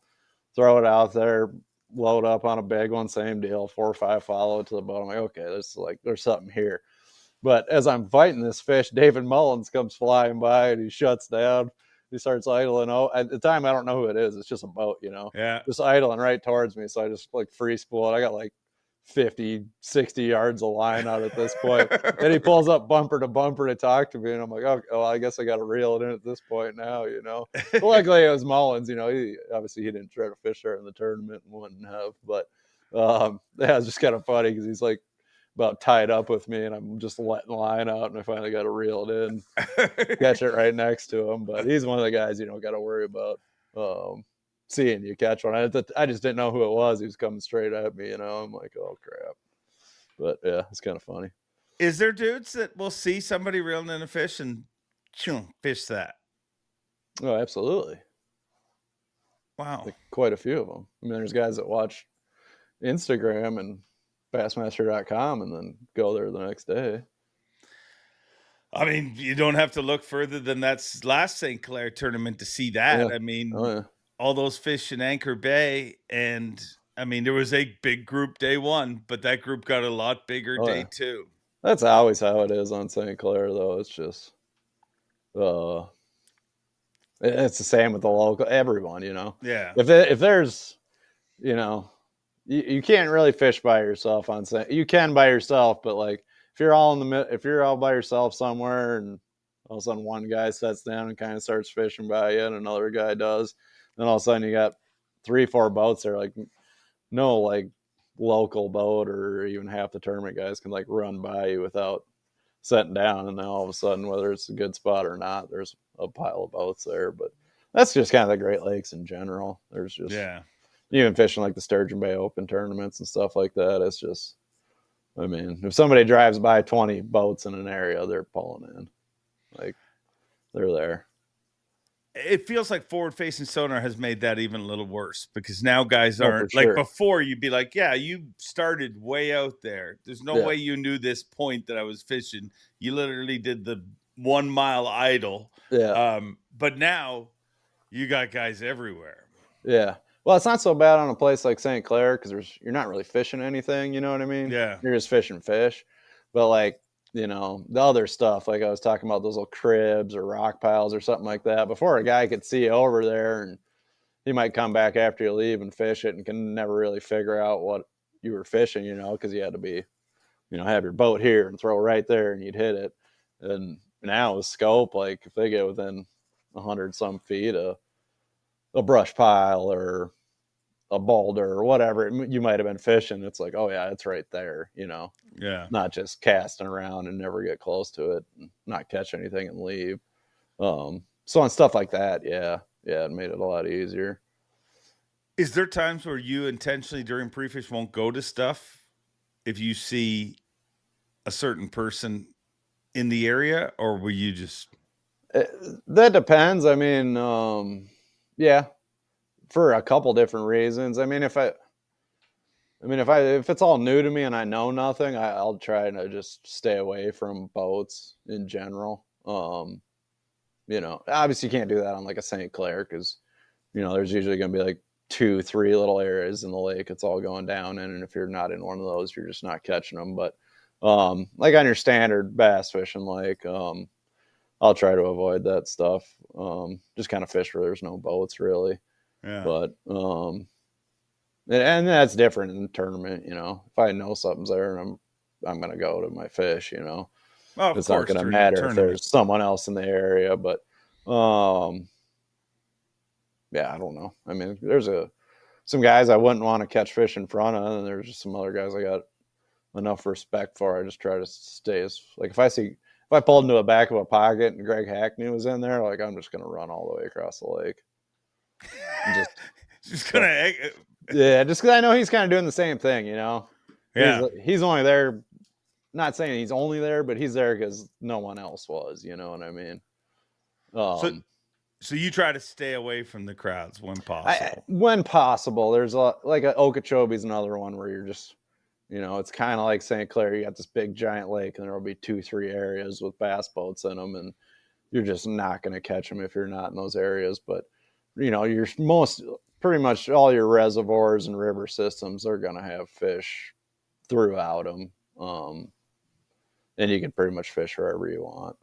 Speaker 3: throw it out there, load up on a big one, same deal, 4 or 5 follow it to the boat. I'm like, okay, there's something here. But as I'm fighting this fish, David Mullins comes flying by and he shuts down. He starts idling. Oh, at the time, I don't know who it is. It's just a boat,
Speaker 1: Yeah.
Speaker 3: just idling right towards me. So I just like free spool it. I got like 50, 60 yards of line out at this point. Then he pulls up bumper to bumper to talk to me. And I'm like, oh, well, I guess I got to reel it in at this point now, But luckily it was Mullins, he didn't try to fish there in the tournament and wouldn't have. But yeah, it's just kind of funny because he's like about tied up with me and I'm just letting the line out and I finally got to reel it in, catch it right next to him. But he's one of the guys you don't got to worry about seeing you catch one. I just didn't know who it was. He was coming straight at me, I'm like, oh crap. But yeah, it's kind of funny.
Speaker 1: Is there dudes that will see somebody reeling in a fish and fish that?
Speaker 3: Oh, absolutely.
Speaker 1: Wow.
Speaker 3: Like quite a few of them. I mean, there's guys that watch Instagram and Bassmaster.com and then go there the next day.
Speaker 1: I mean, you don't have to look further than that last St. Clair tournament to see that.
Speaker 3: Yeah.
Speaker 1: I mean,
Speaker 3: Oh, yeah.
Speaker 1: all those fish in Anchor Bay, and I mean, there was a big group day 1, but that group got a lot bigger day 2.
Speaker 3: That's always how it is on St. Clair, though. It's just, it's the same with the local, everyone,
Speaker 1: Yeah.
Speaker 3: If there's, you can't really fish by yourself on St. You can by yourself, but like if you're all by yourself somewhere and all of a sudden one guy sets down and kind of starts fishing by you and another guy does, then all of a sudden you got 3, 4 boats there, like no like local boat or even half the tournament guys can like run by you without setting down, and then all of a sudden, whether it's a good spot or not, there's a pile of boats there. But that's just kind of the Great Lakes in general. There's just even fishing like the Sturgeon Bay Open tournaments and stuff like that. It's just, I mean, if somebody drives by 20 boats in an area, they're pulling in, like they're there.
Speaker 1: It feels like forward-facing sonar has made that even a little worse because now guys aren't like before. You'd be like, "Yeah, you started way out there. There's no way you knew this point that I was fishing. You literally did the 1 mile idle."
Speaker 3: Yeah.
Speaker 1: But now you got guys everywhere.
Speaker 3: Yeah. Well, it's not so bad on a place like St. Clair because you're not really fishing anything. You know what I mean?
Speaker 1: Yeah.
Speaker 3: You're just fishing fish, but like, the other stuff, like I was talking about those little cribs or rock piles or something like that, before a guy could see you over there and he might come back after you leave and fish it and can never really figure out what you were fishing, because you had to be, have your boat here and throw right there and you'd hit it. And now with scope, like if they get within 100 some feet, a brush pile or a boulder or whatever you might have been fishing, it's like, oh yeah, it's right there, not just casting around and never get close to it and not catch anything and leave. So on stuff like that, it made it a lot easier.
Speaker 1: Is there times where you intentionally during pre-fish won't go to stuff if you see a certain person in the area, or will you just?
Speaker 3: That depends. I mean, for a couple different reasons. I mean, if it's all new to me and I know nothing, I'll try to just stay away from boats in general. Obviously you can't do that on like a St. Clair because, there's usually going to be like 2-3 little areas in the lake it's all going down in, and if you're not in one of those, you're just not catching them. But like on your standard bass fishing lake, I'll try to avoid that stuff. Just kind of fish where there's no boats really.
Speaker 1: Yeah.
Speaker 3: But and that's different in the tournament, you know. If I know something's there and I'm gonna go to my fish, you know.
Speaker 1: Well, of
Speaker 3: It's
Speaker 1: course,
Speaker 3: not gonna
Speaker 1: during the
Speaker 3: matter if
Speaker 1: tournament.
Speaker 3: there's someone else in the area, but yeah, I don't know. I mean, there's some guys I wouldn't want to catch fish in front of, and there's just some other guys I got enough respect for. I just try to stay as, like, if I pulled into the back of a pocket and Greg Hackney was in there, like, I'm just gonna run all the way across the lake.
Speaker 1: Just gonna.
Speaker 3: Yeah, just because I know he's kind of doing the same thing, you know.
Speaker 1: Yeah.
Speaker 3: He's only there. Not saying he's only there, but he's there because no one else was. You know what I mean?
Speaker 1: So you try to stay away from the crowds when possible.
Speaker 3: When possible. There's like a Okeechobee's another one where you're just, you know, it's kind of like St. Clair. You got this big giant lake, and there'll be 2-3 areas with bass boats in them, and you're just not going to catch them if you're not in those areas. But you know, pretty much all your reservoirs and river systems are going to have fish throughout them, and you can pretty much fish wherever you want.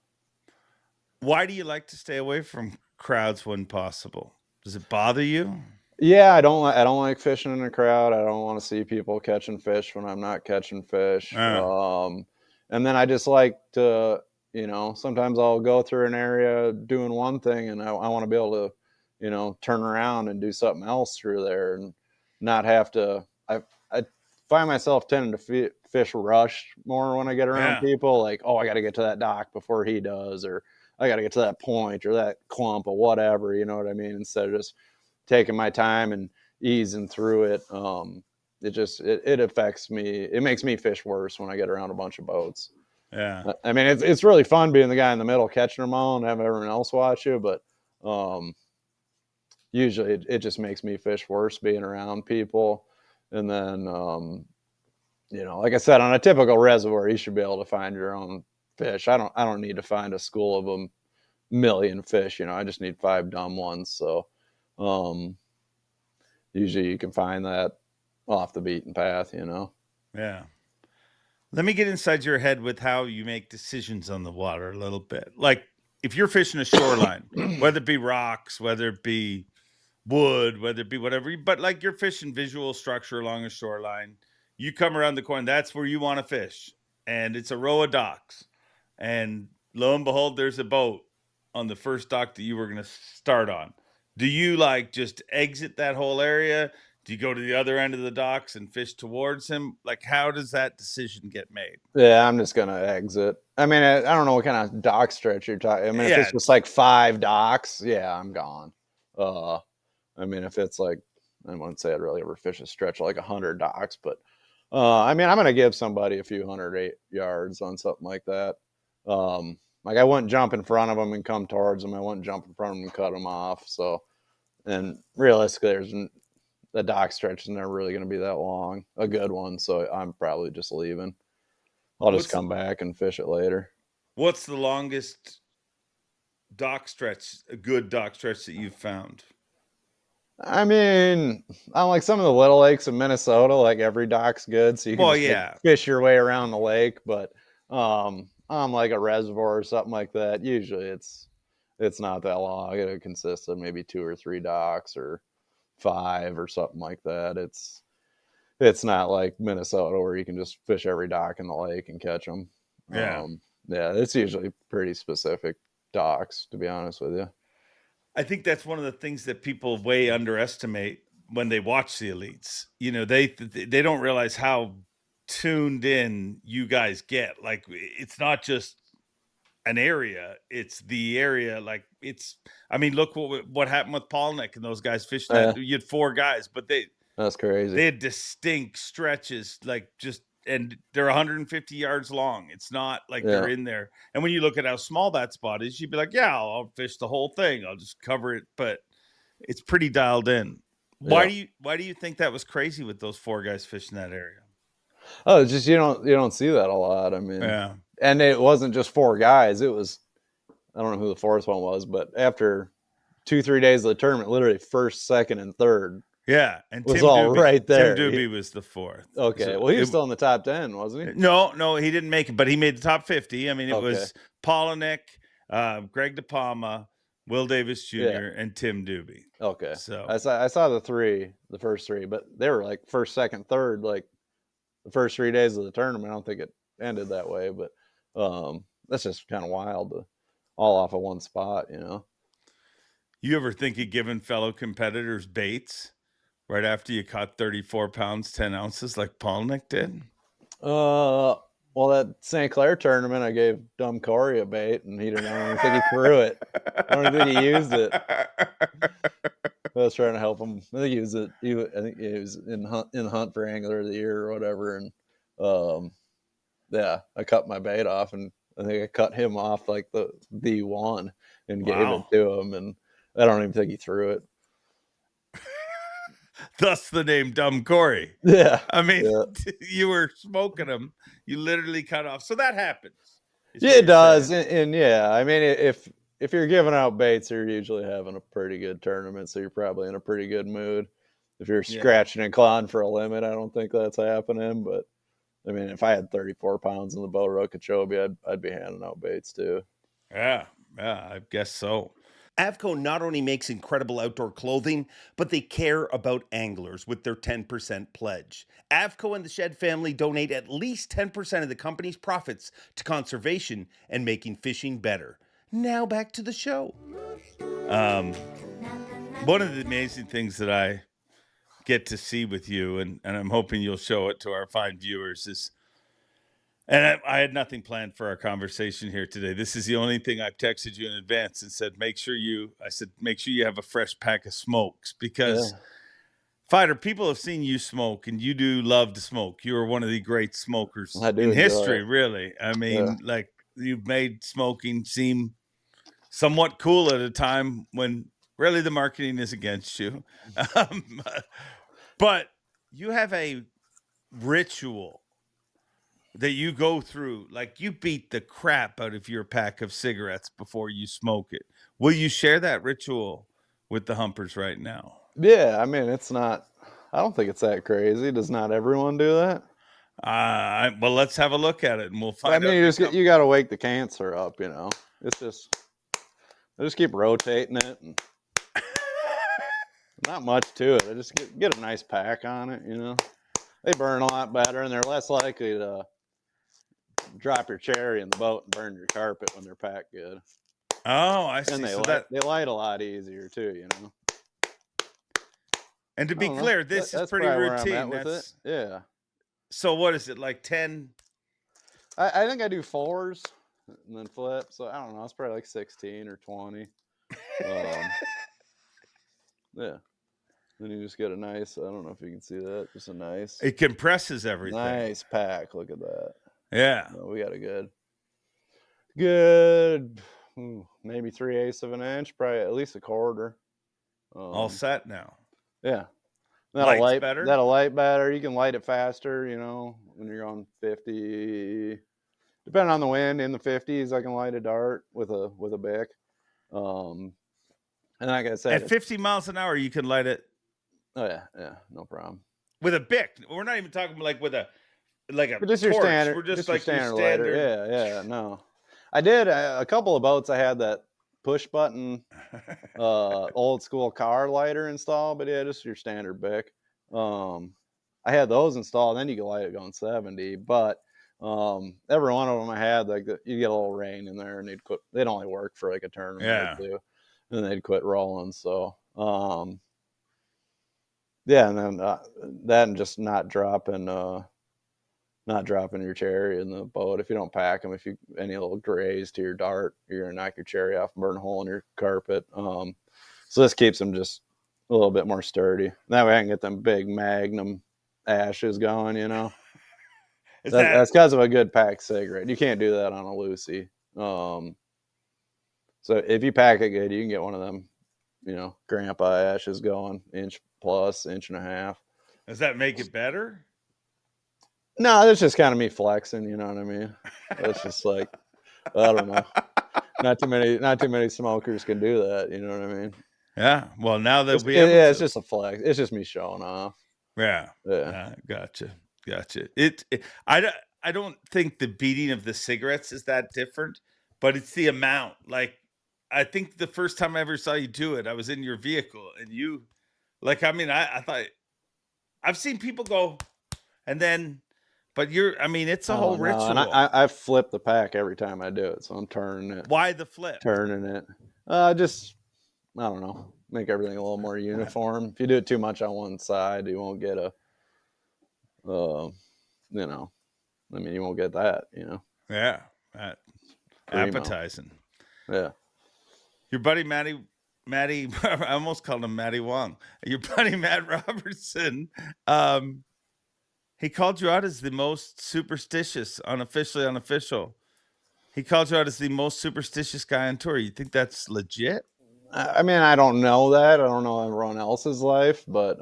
Speaker 1: Why do you like to stay away from crowds when possible? Does it bother you?
Speaker 3: Yeah, I don't like fishing in a crowd. I don't want to see people catching fish when I'm not catching fish. And then I just like to, you know, sometimes I'll go through an area doing one thing, and I want to be able to, you know, turn around and do something else through there and not have to. I find myself tending to fish rushed more when I get around people. Like, oh, I got to get to that dock before he does, or I got to get to that point or that clump or whatever. You know what I mean? Instead of just taking my time and easing through it. It affects me. It makes me fish worse when I get around a bunch of boats.
Speaker 1: Yeah.
Speaker 3: I mean, it's really fun being the guy in the middle catching them all and having everyone else watch you, but usually it just makes me fish worse being around people. And then, you know, like I said, on a typical reservoir, you should be able to find your own fish. I don't need to find a school of a million fish. You know, I just need 5 dumb ones. So usually you can find that off the beaten path, you know.
Speaker 1: Yeah. Let me get inside your head with how you make decisions on the water a little bit. Like, if you're fishing a shoreline, whether it be rocks, whether it be wood, whether it be whatever, but like you're fishing visual structure along a shoreline, you come around the corner, that's where you want to fish, and it's a row of docks, and lo and behold, there's a boat on the first dock that you were going to start on. Do you like just exit that whole area? Do you go to the other end of the docks and fish towards him? Like, how does that decision get made?
Speaker 3: Yeah, I'm just gonna exit. I mean, I don't know what kind of dock stretch you're talking. I mean, if it's just like 5 docks, yeah, I'm gone. I mean, if it's like, I wouldn't say I'd really ever fish a stretch of like 100 docks, but I mean, I'm gonna give somebody a few 100 yards on something like that. Like, I wouldn't jump in front of them and come towards them. I wouldn't jump in front of them and cut them off. So, and realistically, the dock stretch is never really going to be that long, a good one. So I'm probably just leaving. I'll just come back and fish it later.
Speaker 1: What's the longest dock stretch, a good dock stretch that you've found?
Speaker 3: I mean, on like some of the little lakes in Minnesota, like every dock's good, so you can fish your way around the lake. But on like a reservoir or something like that, usually it's not that long. It consists of maybe 2 or 3 docks or 5 or something like that. It's not like Minnesota where you can just fish every dock in the lake and catch them. Yeah, it's usually pretty specific docks, to be honest with you.
Speaker 1: I think that's one of the things that people way underestimate when they watch the elites. You know, they don't realize how tuned in you guys get. Like, it's not just an area, it's the area. Like, it's, I mean, look what happened with Polnick and those guys fishing that. You had 4 guys, but
Speaker 3: that's crazy.
Speaker 1: They had distinct stretches, like, just, and they're 150 yards long. It's not like they're in there. And when you look at how small that spot is, you'd be like, yeah, I'll fish the whole thing. I'll just cover it. But it's pretty dialed in. Why do you think that was crazy with those 4 guys fishing that area?
Speaker 3: Oh, it's just, you don't see that a lot. I mean, and it wasn't just 4 guys. It was, I don't know who the 4th one was, but after 2-3 days of the tournament, literally 1st, 2nd, and 3rd
Speaker 1: Yeah, and
Speaker 3: was all right there.
Speaker 1: Tim Doobie was the fourth.
Speaker 3: Okay,
Speaker 1: So
Speaker 3: well, he was still in the top 10, wasn't he?
Speaker 1: No, he didn't make it, but he made the top 50. I mean, it
Speaker 3: Okay.
Speaker 1: was Polinick, Greg DePalma, Will Davis Jr.,
Speaker 3: Yeah.
Speaker 1: and Tim Doobie.
Speaker 3: Okay.
Speaker 1: So
Speaker 3: I saw the first three, but they were like first, second, third, like the first 3 days of the tournament. I don't think it ended that way, but that's just kind of wild to all off of one spot, you know.
Speaker 1: you ever think of giving fellow competitors baits right after you caught 34 pounds, 10 ounces like Polnick did?
Speaker 3: Well, that St. Clair tournament, I gave Dumb Corey a bait, and I don't even think he threw it. I don't even think he used it. I was trying to help him. I think he was in hunt for Angler-of-the-Year or whatever, and yeah, I cut my bait off, and I think I cut him off like the one and gave it to him, and I don't even think he threw it.
Speaker 1: Thus the name Dumb Corey.
Speaker 3: Yeah,
Speaker 1: I mean, you were smoking him. You literally cut off. So that happens.
Speaker 3: Yeah, it does, and yeah, I mean, if you're giving out baits, you're usually having a pretty good tournament, so you're probably in a pretty good mood. If you're scratching and clawing for a limit, I don't think that's happening. But I mean, if I had 34 pounds in the boat or Okeechobee, I'd be handing out baits too.
Speaker 1: Yeah, I guess so.
Speaker 4: Avco not only makes incredible outdoor clothing, but they care about anglers with their 10% pledge. Avco and the Shed family donate at least 10% of the company's profits to conservation and making fishing better. Now back to the show.
Speaker 1: One of the amazing things that I get to see with you, and I'm hoping you'll show it to our fine viewers, is, and I had nothing planned for our conversation here today. This is the only thing I've texted you in advance and said, make sure you have a fresh pack of smokes, because Feider, people have seen you smoke, and you do love to smoke. You are one of the great smokers in history, really. I mean, like, you've made smoking seem somewhat cool at a time when really the marketing is against you. But you have a ritual that you go through, like you beat the crap out of your pack of cigarettes before you smoke it. Will you share that ritual with the humpers right now?
Speaker 3: Yeah, I mean, I don't think it's that crazy. Does not everyone do that?
Speaker 1: Well, let's have a look at it and we'll find out.
Speaker 3: I mean, you got to wake the cancer up, you know. It's just, I just keep rotating it, and not much to it. I just get a nice pack on it, you know. They burn a lot better, and they're less likely to drop your cherry in the boat and burn your carpet when they're packed good.
Speaker 1: Oh, I see.
Speaker 3: And they light a lot easier too, you know.
Speaker 1: And to be clear, this is pretty routine.
Speaker 3: Yeah.
Speaker 1: So what is it, like 10?
Speaker 3: I think I do 4s and then flip. So I don't know. It's probably like 16 or 20. Yeah. Then you just get a nice, I don't know if you can see that, just a nice.
Speaker 1: It compresses everything.
Speaker 3: Nice pack. Look at that.
Speaker 1: Yeah.
Speaker 3: We got a good, maybe 3/8 of an inch, probably at least a quarter.
Speaker 1: All set now.
Speaker 3: Yeah.
Speaker 1: That'll light
Speaker 3: better. You can light it faster, you know, when you're on 50. Depending on the wind, in the 50s, I can light a dart with a Bic. And like I said,
Speaker 1: at 50 miles an hour, you can light it.
Speaker 3: Oh yeah, no problem.
Speaker 1: With a Bic. We're not even talking like with a
Speaker 3: just your standard. We're just like your standard lighter. Yeah. No, I did a couple of boats. I had that push button, old school car lighter installed, but yeah, just your standard Bic. I had those installed. Then you can light it going 70, but every one of them I had, like, you get a little rain in there, and they'd only work for like a tournament or two, and they'd quit rolling. So and then that, and just not dropping your cherry in the boat. If you don't pack them, if you any little grays to your dart, you're gonna knock your cherry off and burn a hole in your carpet. So this keeps them just a little bit more sturdy. That way I can get them big Magnum ashes going, you know. That's because of a good packed cigarette. You can't do that on a Lucy. So if you pack it good, you can get one of them, you know, grandpa ashes going, inch plus, inch and a half.
Speaker 1: Does that make it better?
Speaker 3: No, that's just kind of me flexing, you know what I mean? It's just like, I don't know. Not too many smokers can do that, you know what I mean?
Speaker 1: Yeah. Well, now they'll be
Speaker 3: Yeah,
Speaker 1: able to.
Speaker 3: it's just a flex. It's just me showing off.
Speaker 1: Yeah.
Speaker 3: Yeah.
Speaker 1: Gotcha. I don't think the beating of the cigarettes is that different, but it's the amount. Like, I think the first time I ever saw you do it, I was in your vehicle and you, like, I mean, I thought I've seen people go and then, but I mean, it's a whole
Speaker 3: Oh no,
Speaker 1: ritual.
Speaker 3: and I flip the pack every time I do it, so I'm turning it.
Speaker 1: Why the flip?
Speaker 3: Turning it. Just I don't know, make everything a little more uniform. If you do it too much on one side, you won't get a, you know, I mean, you won't get that, you know.
Speaker 1: Yeah.
Speaker 3: Primo.
Speaker 1: Appetizing.
Speaker 3: Yeah.
Speaker 1: Your buddy Matty, I almost called him Matty Wong. Your buddy Matt Robertson, he called you out as the most superstitious, unofficial. He called you out as the most superstitious guy on tour. You think that's legit?
Speaker 3: I mean, I don't know that. I don't know everyone else's life, but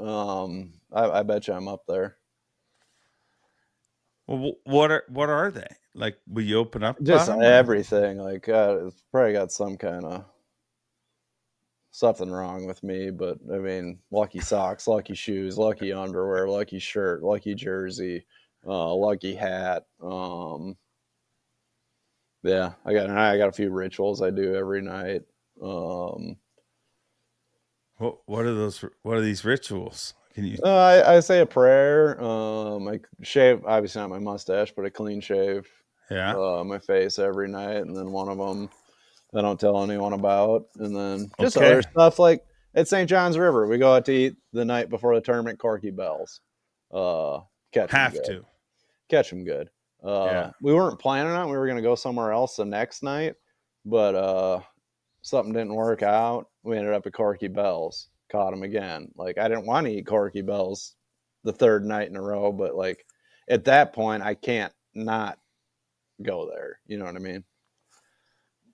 Speaker 3: I bet you I'm up there.
Speaker 1: Well, what are they? Like, will you open up
Speaker 3: Just
Speaker 1: about them?
Speaker 3: everything. Like, it's probably got some kind of something wrong with me, but I mean, lucky socks, lucky shoes, lucky underwear, lucky shirt, lucky jersey, lucky hat. Yeah, I got a few rituals I do every night.
Speaker 1: What are those? What are these rituals? Can you?
Speaker 3: I say a prayer. I shave, obviously not my mustache, but a clean shave.
Speaker 1: Yeah.
Speaker 3: My face every night, and then one of them I don't tell anyone about, and then just
Speaker 1: Okay.
Speaker 3: other stuff like at St. John's River, we go out to eat the night before the tournament. Corky bells, catch them good.
Speaker 1: Yeah.
Speaker 3: We weren't planning on it. We were going to go somewhere else the next night, but something didn't work out. We ended up at Corky Bells, caught them again. Like, I didn't want to eat Corky Bells the third night in a row, but like at that point, I can't not go there. You know what I mean?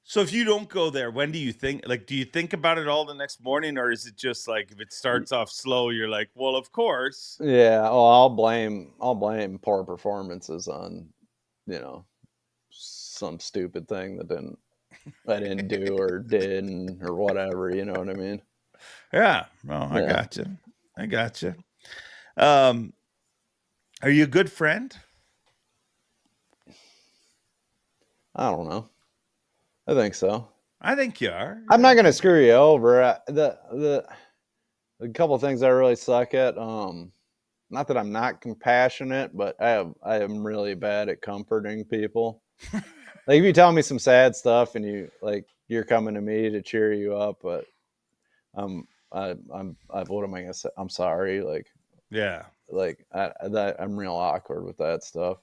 Speaker 1: So if you don't go there, when do you think? Like, do you think about it all the next morning, or is it just like if it starts off slow, you're like, well, of course.
Speaker 3: Yeah. Oh, I'll blame poor performances on, you know, some stupid thing that I didn't do or did or whatever. You know what I mean?
Speaker 1: Yeah. Well, I got you. Are you a good friend?
Speaker 3: I don't know. I think so.
Speaker 1: I think you are.
Speaker 3: I'm not gonna screw you over. The couple of things I really suck at. Not that I'm not compassionate, but I am really bad at comforting people. Like, if you tell me some sad stuff and you're coming to me to cheer you up, but what am I gonna say? I'm sorry. Like,
Speaker 1: Yeah.
Speaker 3: I'm real awkward with that stuff.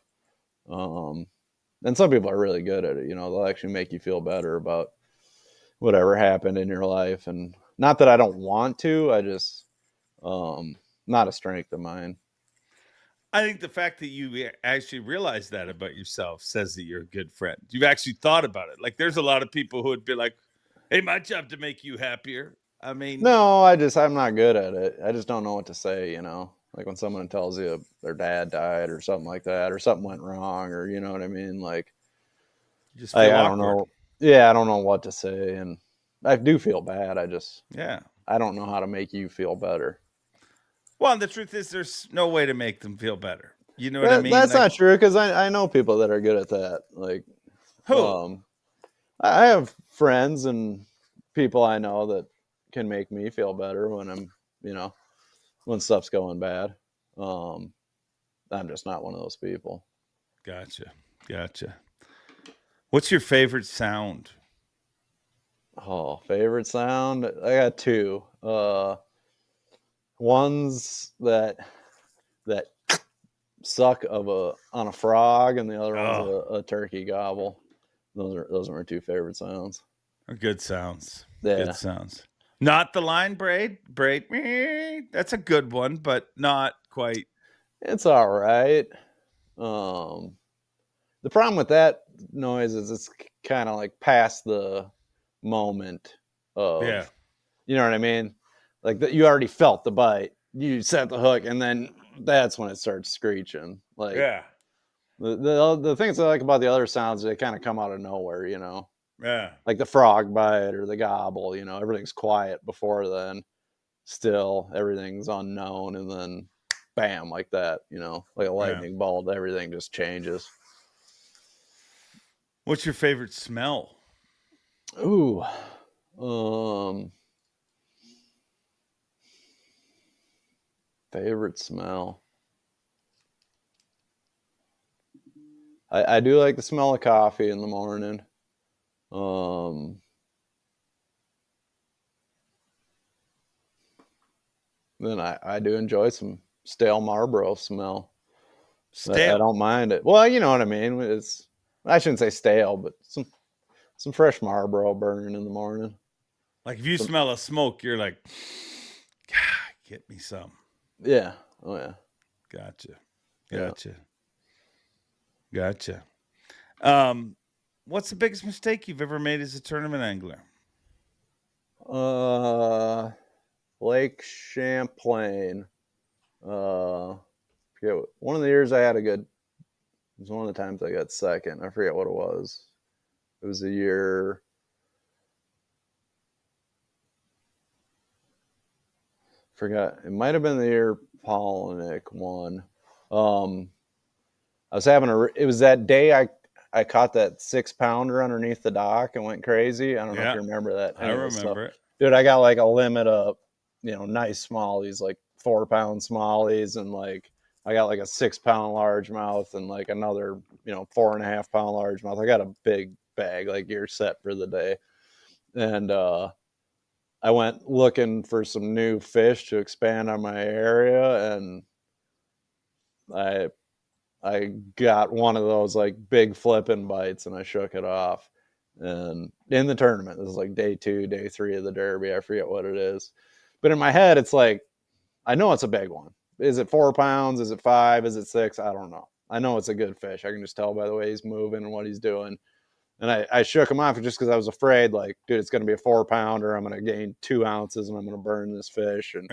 Speaker 3: And some people are really good at it. You know, they'll actually make you feel better about whatever happened in your life. And not that I don't want to, I just, not a strength of mine.
Speaker 1: I think the fact that you actually realize that about yourself says that you're a good friend. You've actually thought about it. Like, there's a lot of people who would be like, hey, my job to make you happier. I mean,
Speaker 3: No, I'm not good at it. I just don't know what to say, you know, like when someone tells you their dad died or something like that, or something went wrong, or, you know what I mean? Like,
Speaker 1: you just feel
Speaker 3: I
Speaker 1: awkward.
Speaker 3: don't know. Yeah. I don't know what to say. And I do feel bad. I don't know how to make you feel better.
Speaker 1: Well, the truth is there's no way to make them feel better. You know what I mean?
Speaker 3: That's not true, because I know people that are good at that. Like,
Speaker 1: who?
Speaker 3: I have friends and people I know that can make me feel better when I'm, you know, when stuff's going bad. I'm just not one of those people.
Speaker 1: Gotcha. What's your favorite sound?
Speaker 3: Oh, favorite sound? I got two. One's that suck on a frog, and the other one's a turkey gobble. Those are my two favorite sounds.
Speaker 1: Good sounds.
Speaker 3: Yeah.
Speaker 1: Good sounds. Not the line braid. That's a good one, but not quite.
Speaker 3: It's all right. The problem with that noise is it's kind of like past the moment of, you know what I mean? Like, that you already felt the bite. You set the hook, and then that's when it starts screeching. Like, the things I like about the other sounds, they kind of come out of nowhere, you know?
Speaker 1: Yeah.
Speaker 3: Like the frog bite or the gobble, you know, everything's quiet before then. Still, everything's unknown, and then bam, like that, you know, like a lightning bolt, everything just changes.
Speaker 1: What's your favorite smell?
Speaker 3: Ooh. Favorite smell. I do like the smell of coffee in the morning. Then I do enjoy some stale Marlboro smell. I
Speaker 1: Stale.
Speaker 3: don't mind it. Well, you know what I mean. I shouldn't say stale, but some fresh Marlboro burning in the morning.
Speaker 1: Like if you smell a smoke, you're like, God, get me some.
Speaker 3: Yeah. Oh yeah.
Speaker 1: Gotcha.
Speaker 3: Yeah.
Speaker 1: Gotcha. What's the biggest mistake you've ever made as a tournament angler?
Speaker 3: Lake Champlain. Forget one of the years I had a good. It was one of the times I got second. I forget what it was. It was a year. Forgot. It might have been the year Paul and Nick won. I was having it was that day I caught that 6-pounder underneath the dock and went crazy. I don't know if you remember that.
Speaker 1: I remember it.
Speaker 3: Dude, I got like a limit of, you know, nice smallies, like 4-pound smallies, and like I got like a 6-pound largemouth and like another, you know, 4.5-pound largemouth. I got a big bag, like you're set for the day. And I went looking for some new fish to expand on my area, and I got one of those like big flipping bites, and I shook it off. And in the tournament, this is like day 2, day 3 of the Derby. I forget what it is, but in my head, it's like I know it's a big one. Is it 4 pounds? Is it 5? Is it 6? I don't know. I know it's a good fish. I can just tell by the way he's moving and what he's doing. And I shook him off just because I was afraid, like, dude, it's going to be a 4-pounder. I'm going to gain 2 ounces and I'm going to burn this fish. And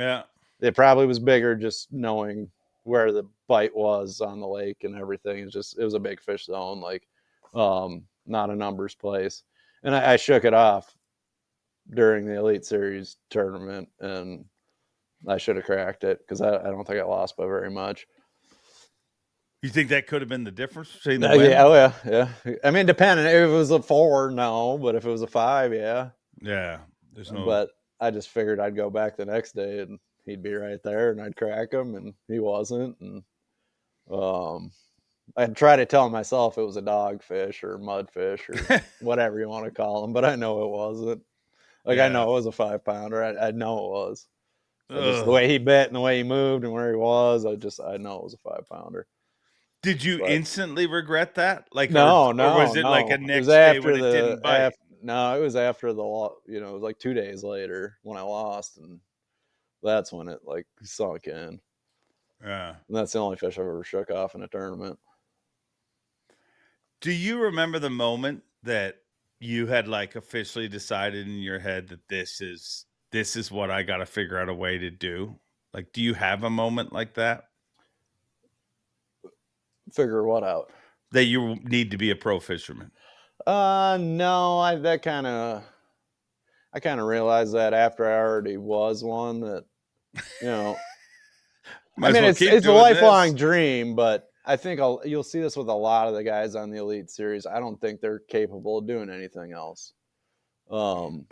Speaker 3: it probably was bigger just knowing where the bite was on the lake and everything. It was a big fish zone, like not a numbers place. And I shook it off during the Elite Series tournament, and I should have cracked it because I don't think I lost by very much.
Speaker 1: You think that could have been the difference between the win?
Speaker 3: Yeah. I mean, depending if it was a 4, no, but if it was a 5, yeah.
Speaker 1: Yeah, there's no.
Speaker 3: But I just figured I'd go back the next day and he'd be right there, and I'd crack him, and he wasn't. And I'd try to tell myself it was a dogfish or mudfish or whatever you want to call them, but I know it wasn't. Like I know it was a 5-pounder. I know it was. Just the way he bit and the way he moved and where he was, I know it was a 5-pounder.
Speaker 1: Did you instantly regret that? Like
Speaker 3: no,
Speaker 1: or was it like a next day when it didn't bite?
Speaker 3: No, it was after the, you know, it was like 2 days later when I lost, and that's when it like sunk in.
Speaker 1: Yeah.
Speaker 3: And that's the only fish I've ever shook off in a tournament.
Speaker 1: Do you remember the moment that you had like officially decided in your head that this is what I got to figure out a way to do? Like, do you have a moment like that?
Speaker 3: Figure what out?
Speaker 1: That you need to be a pro fisherman?
Speaker 3: No, I kind of realized that after I already was one, that, you know, I mean, it's a lifelong dream, but I think you'll see this with a lot of the guys on the Elite Series. I don't think they're capable of doing anything else. You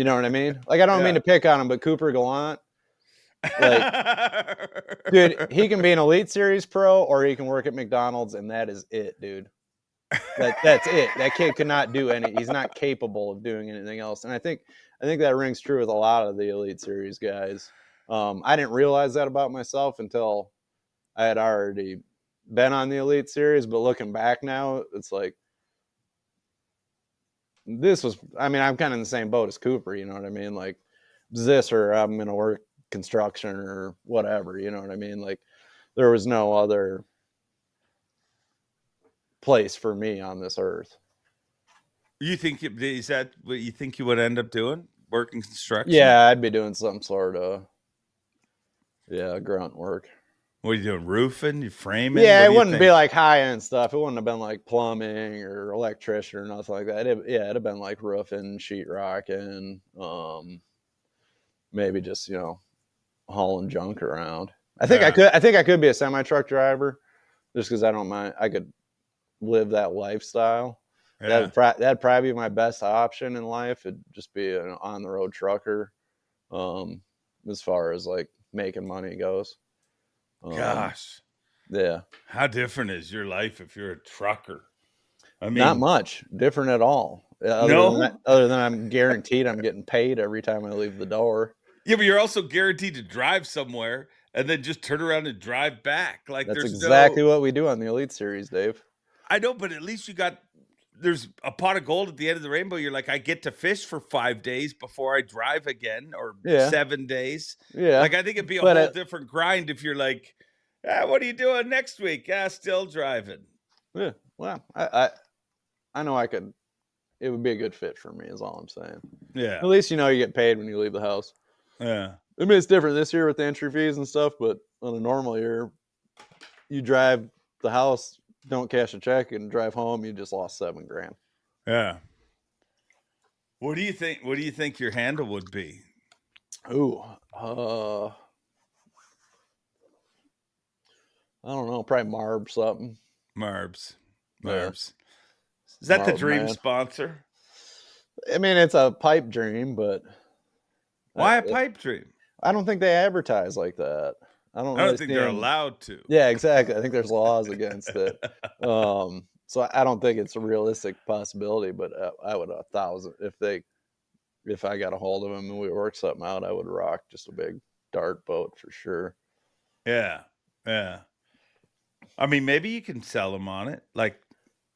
Speaker 3: know what I mean? Like, I don't mean to pick on him, but Cooper Gallant, like, dude, he can be an Elite Series pro or he can work at McDonald's, and that is it, dude. That's it. That kid cannot do he's not capable of doing anything else. And I think that rings true with a lot of the Elite Series guys. I didn't realize that about myself until I had already been on the Elite Series, but looking back now, it's like, I'm kind of in the same boat as Cooper, you know what I mean? Like this, or I'm going to work construction or whatever, you know what I mean? Like there was no other place for me on this earth.
Speaker 1: You think is that what you think you would end up doing? Working construction?
Speaker 3: Yeah, I'd be doing some sort of grunt work.
Speaker 1: What are you doing? Roofing? You framing?
Speaker 3: Yeah,
Speaker 1: What
Speaker 3: it
Speaker 1: do you
Speaker 3: wouldn't be
Speaker 1: think?
Speaker 3: like high end stuff. It wouldn't have been like plumbing or electrician or nothing like that. It'd have been like roofing, sheetrocking, maybe just hauling junk around. I think I could be a semi truck driver, just because I don't mind. I could live that lifestyle.
Speaker 1: Yeah.
Speaker 3: That'd probably be my best option in life. It'd just be an on the road trucker, as far as like making money goes.
Speaker 1: Gosh.
Speaker 3: Yeah.
Speaker 1: How different is your life if you're a trucker? I mean,
Speaker 3: Not much different at all.
Speaker 1: No?
Speaker 3: Other than I'm guaranteed I'm getting paid every time I leave the door.
Speaker 1: Yeah, but you're also guaranteed to drive somewhere and then just turn around and drive back. Like
Speaker 3: That's
Speaker 1: there's
Speaker 3: exactly
Speaker 1: no
Speaker 3: what we do on the Elite Series, Dave.
Speaker 1: I know, but at least there's a pot of gold at the end of the rainbow. You're like, I get to fish for 5 days before I drive again, or
Speaker 3: Yeah.
Speaker 1: 7 days.
Speaker 3: Yeah.
Speaker 1: Like I think it'd be a
Speaker 3: But
Speaker 1: whole different grind if you're like, what are you doing next week? Still driving.
Speaker 3: yeah. Well, I know it would be a good fit for me is all I'm saying.
Speaker 1: Yeah.
Speaker 3: At least you get paid when you leave the house.
Speaker 1: Yeah.
Speaker 3: I mean, it's different this year with the entry fees and stuff, but on a normal year, you drive the house, don't cash a check, and drive home, you just lost $7,000.
Speaker 1: Yeah. What do you think? What do you think your handle would be?
Speaker 3: Ooh, I don't know, probably Marb something.
Speaker 1: Marbs.
Speaker 3: Yeah.
Speaker 1: Is that the
Speaker 3: Marb
Speaker 1: dream
Speaker 3: man.
Speaker 1: sponsor?
Speaker 3: I mean, it's a pipe dream, but
Speaker 1: Why a pipe dream?
Speaker 3: I don't think they advertise like that. I don't
Speaker 1: think they're allowed to.
Speaker 3: Yeah, exactly. I think there's laws against it. So I don't think it's a realistic possibility, but I would 1,000 if I got a hold of them and we worked something out, I would rock just a big dart boat for sure.
Speaker 1: Yeah. Yeah. I mean, maybe you can sell them on it. Like,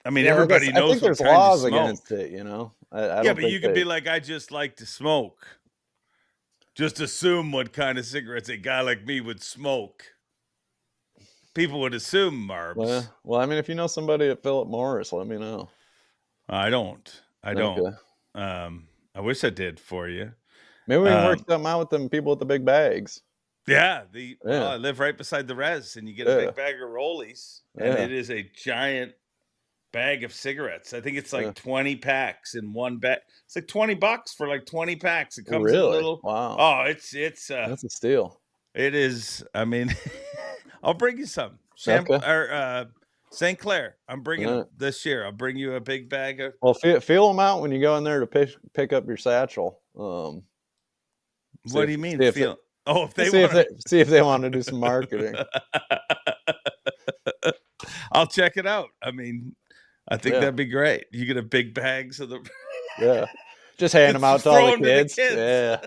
Speaker 1: I mean,
Speaker 3: Yeah,
Speaker 1: everybody knows
Speaker 3: I think
Speaker 1: what
Speaker 3: there's
Speaker 1: kind
Speaker 3: laws
Speaker 1: you smoke.
Speaker 3: against it, I
Speaker 1: Yeah,
Speaker 3: don't
Speaker 1: but
Speaker 3: think
Speaker 1: you could be like, I just like to smoke. Just assume what kind of cigarettes a guy like me would smoke. People would assume Marbs.
Speaker 3: Well, I mean, if you know somebody at Philip Morris, let me know.
Speaker 1: I don't.
Speaker 3: Okay.
Speaker 1: I wish I did for you.
Speaker 3: Maybe we can work something out with them people with the big bags.
Speaker 1: Yeah, well, I live right beside the res, and you get a big bag of rollies, and it is a giant bag of cigarettes. I think it's like 20 packs in one bag. It's like $20 for like 20 packs. It comes in a little.
Speaker 3: Wow.
Speaker 1: Oh, it's
Speaker 3: that's a steal.
Speaker 1: It is. I mean, I'll bring you some. St. Clair. I'm bringing them this year. I'll bring you a big bag of.
Speaker 3: Well, feel them out when you go in there to pick up your satchel.
Speaker 1: What do you mean? Feel? If they
Speaker 3: see if they want to do some marketing.
Speaker 1: I'll check it out. I mean, I think that'd be great. You get a big bags of the.
Speaker 3: Just hand them out to all the kids.
Speaker 1: Yeah.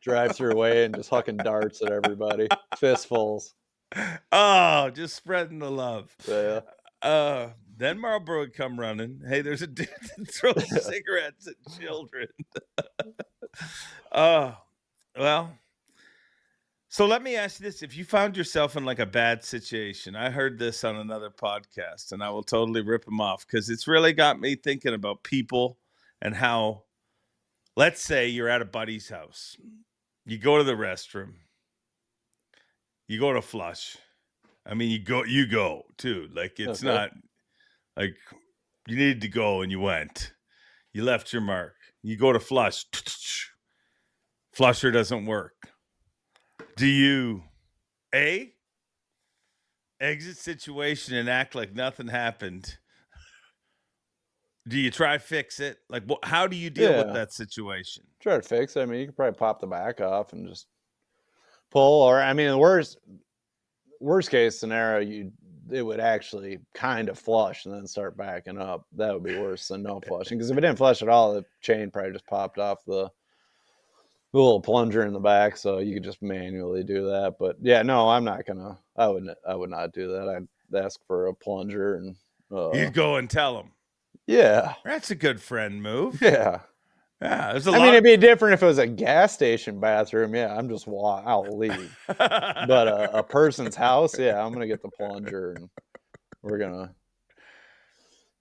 Speaker 3: Drive through away and just hucking darts at everybody. Fistfuls.
Speaker 1: Oh, just spreading the love.
Speaker 3: Yeah.
Speaker 1: Then Marlboro would come running. Hey, there's a dude that throws cigarettes at children. Well, so let me ask you this. If you found yourself in like a bad situation, I heard this on another podcast, and I will totally rip them off because it's really got me thinking about people and how, let's say you're at a buddy's house. You go to the restroom. You go to flush. I mean, you go too. Like, it's not like you needed to go and you went. You left your mark. You go to flush. Flusher doesn't work. Do you exit situation and act like nothing happened? Do you try fix it? Like, how do you deal with that situation?
Speaker 3: Try to fix it. I mean, you could probably pop the back off and just pull. Or, I mean, the worst case scenario, it would actually kind of flush and then start backing up. That would be worse than no flushing. Because if it didn't flush at all, the chain probably just popped off the little plunger in the back, so you could just manually do that. But yeah, no, I'm not gonna. I would not do that. I'd ask for a plunger and
Speaker 1: you'd go and tell them.
Speaker 3: Yeah,
Speaker 1: that's a good friend move.
Speaker 3: Yeah,
Speaker 1: there's
Speaker 3: I mean, it'd be different if it was a gas station bathroom. Yeah, I'll leave. But a person's house, I'm gonna get the plunger and we're gonna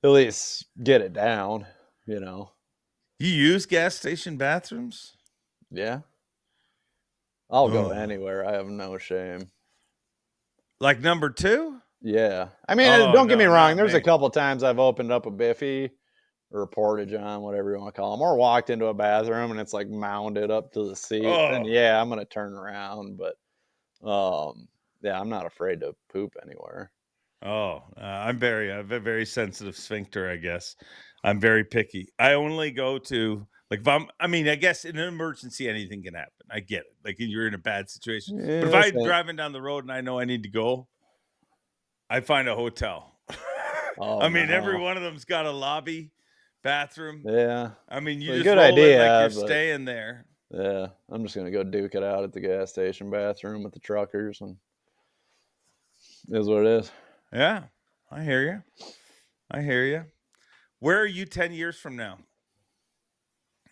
Speaker 3: at least get it down. You
Speaker 1: use gas station bathrooms?
Speaker 3: Yeah. I'll go anywhere. I have no shame.
Speaker 1: Like number 2?
Speaker 3: Yeah. I mean,
Speaker 1: Oh,
Speaker 3: don't get me
Speaker 1: no,
Speaker 3: wrong.
Speaker 1: not
Speaker 3: There's a
Speaker 1: me.
Speaker 3: couple times I've opened up a biffy or a portage on, whatever you want to call them, or walked into a bathroom and it's like mounted up to the seat. Then
Speaker 1: Oh.
Speaker 3: yeah, I'm gonna turn around. But yeah, I'm not afraid to poop anywhere.
Speaker 1: Oh, I have a very sensitive sphincter, I guess. I'm very picky. I only go to, like, I guess in an emergency, anything can happen. I get it. Like, you're in a bad situation. But if
Speaker 3: Yeah,
Speaker 1: I'm driving down the road and I know I need to go, I find a hotel.
Speaker 3: oh
Speaker 1: I mean, every
Speaker 3: no.
Speaker 1: one of them's got a lobby, bathroom.
Speaker 3: Yeah.
Speaker 1: I mean, you
Speaker 3: Well,
Speaker 1: just
Speaker 3: good
Speaker 1: roll in like
Speaker 3: idea,
Speaker 1: you're
Speaker 3: but
Speaker 1: staying there.
Speaker 3: yeah, I'm just gonna go duke it out at the gas station bathroom with the truckers, and it is what it is.
Speaker 1: Yeah, I hear you. I hear you. Where are you 10 years from now?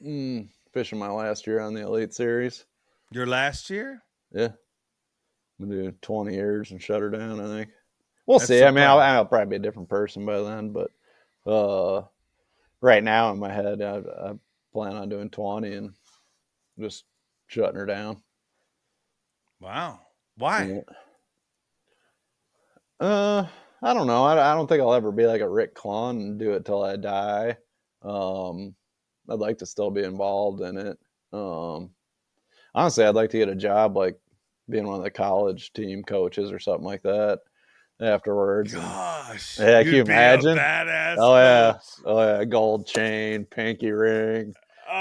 Speaker 3: Fishing my last year on the Elite Series.
Speaker 1: Your last year?
Speaker 3: Yeah, I'm gonna do 20 years and shut her down. I think we'll
Speaker 1: That's
Speaker 3: see.
Speaker 1: the
Speaker 3: I mean,
Speaker 1: plan.
Speaker 3: I'll probably be a different person by then, but right now in my head, I plan on doing 20 and just shutting her down.
Speaker 1: Wow. Why?
Speaker 3: I don't know. I don't think I'll ever be like a Rick Clun and do it till I die. I'd like to still be involved in it. Honestly, I'd like to get a job like being one of the college team coaches or something like that afterwards.
Speaker 1: Gosh.
Speaker 3: Yeah, can you
Speaker 1: You'd be a
Speaker 3: imagine?
Speaker 1: badass
Speaker 3: Oh yeah,
Speaker 1: coach.
Speaker 3: oh yeah, gold chain, pinky ring,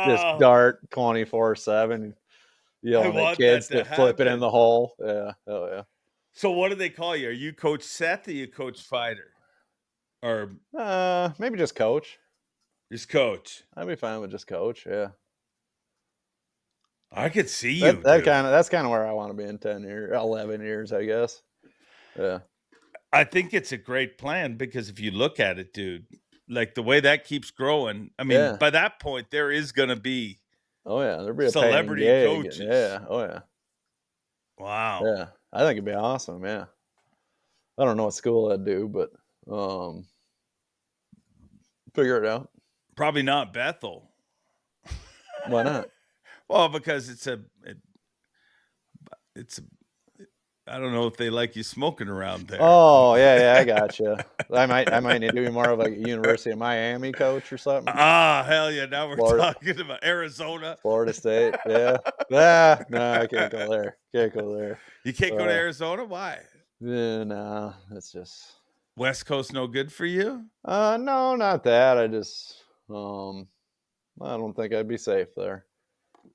Speaker 3: just
Speaker 1: Oh,
Speaker 3: dart 24/7,
Speaker 1: I
Speaker 3: yelling at
Speaker 1: want that
Speaker 3: kids
Speaker 1: to
Speaker 3: to flip it in
Speaker 1: happen.
Speaker 3: the hole. Yeah, oh yeah.
Speaker 1: So what do they call you? Are you Coach Seth or you Coach Feider? Or
Speaker 3: Maybe just coach.
Speaker 1: just coach?
Speaker 3: I'd be fine with just coach. Yeah.
Speaker 1: I could see you,
Speaker 3: That's
Speaker 1: dude.
Speaker 3: kind of where I want to be in 10 years, 11 years, I guess. Yeah.
Speaker 1: I think it's a great plan because if you look at it, dude, like the way that keeps growing, I mean,
Speaker 3: Yeah.
Speaker 1: by that point, there is going to be
Speaker 3: Oh yeah, there'd be a paying
Speaker 1: celebrity
Speaker 3: gig.
Speaker 1: coaches.
Speaker 3: Yeah. Oh yeah.
Speaker 1: Wow.
Speaker 3: Yeah. I think it'd be awesome. Yeah. I don't know what school I'd do, but figure it out.
Speaker 1: Probably not Bethel.
Speaker 3: Why not?
Speaker 1: Well, because I don't know if they like you smoking around there.
Speaker 3: Oh yeah, I got you. I might need to be more of like a University of Miami coach or something.
Speaker 1: Ah, hell yeah! Now we're
Speaker 3: Florida.
Speaker 1: talking about Arizona.
Speaker 3: Florida State. Yeah. Ah, no, I can't go there. Can't go there.
Speaker 1: You can't go to Arizona. Why?
Speaker 3: Yeah, no, it's just
Speaker 1: West Coast no good for you?
Speaker 3: no, not that. I just I don't think I'd be safe there.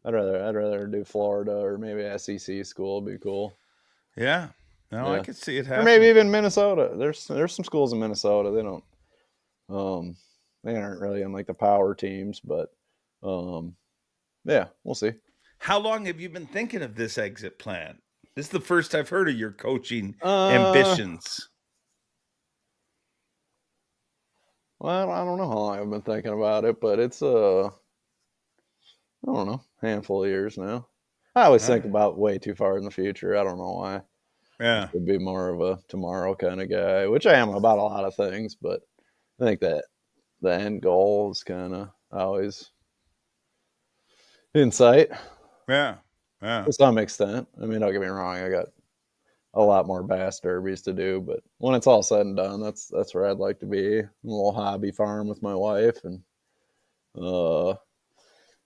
Speaker 3: I'd rather do Florida or maybe SEC school would be cool.
Speaker 1: Yeah. No, I
Speaker 3: Yeah.
Speaker 1: could see it
Speaker 3: Or
Speaker 1: happening.
Speaker 3: maybe even Minnesota. There's some schools in Minnesota. They don't they aren't really in like the power teams, but yeah, we'll see.
Speaker 1: How long have you been thinking of this exit plan? This is the first I've heard of your coaching
Speaker 3: Uh,
Speaker 1: ambitions.
Speaker 3: Well, I don't know how long I've been thinking about it, but it's I don't know, handful of years now. I always think about way too far in the future. I don't know why.
Speaker 1: Yeah.
Speaker 3: Could be more of a tomorrow kind of guy, which I am about a lot of things, but I think that the end goal is kind of always in sight
Speaker 1: Yeah. Yeah.
Speaker 3: to some extent. I mean, don't get me wrong, I got a lot more bass derbies to do, but when it's all said and done, that's where I'd like to be. A little hobby farm with my wife and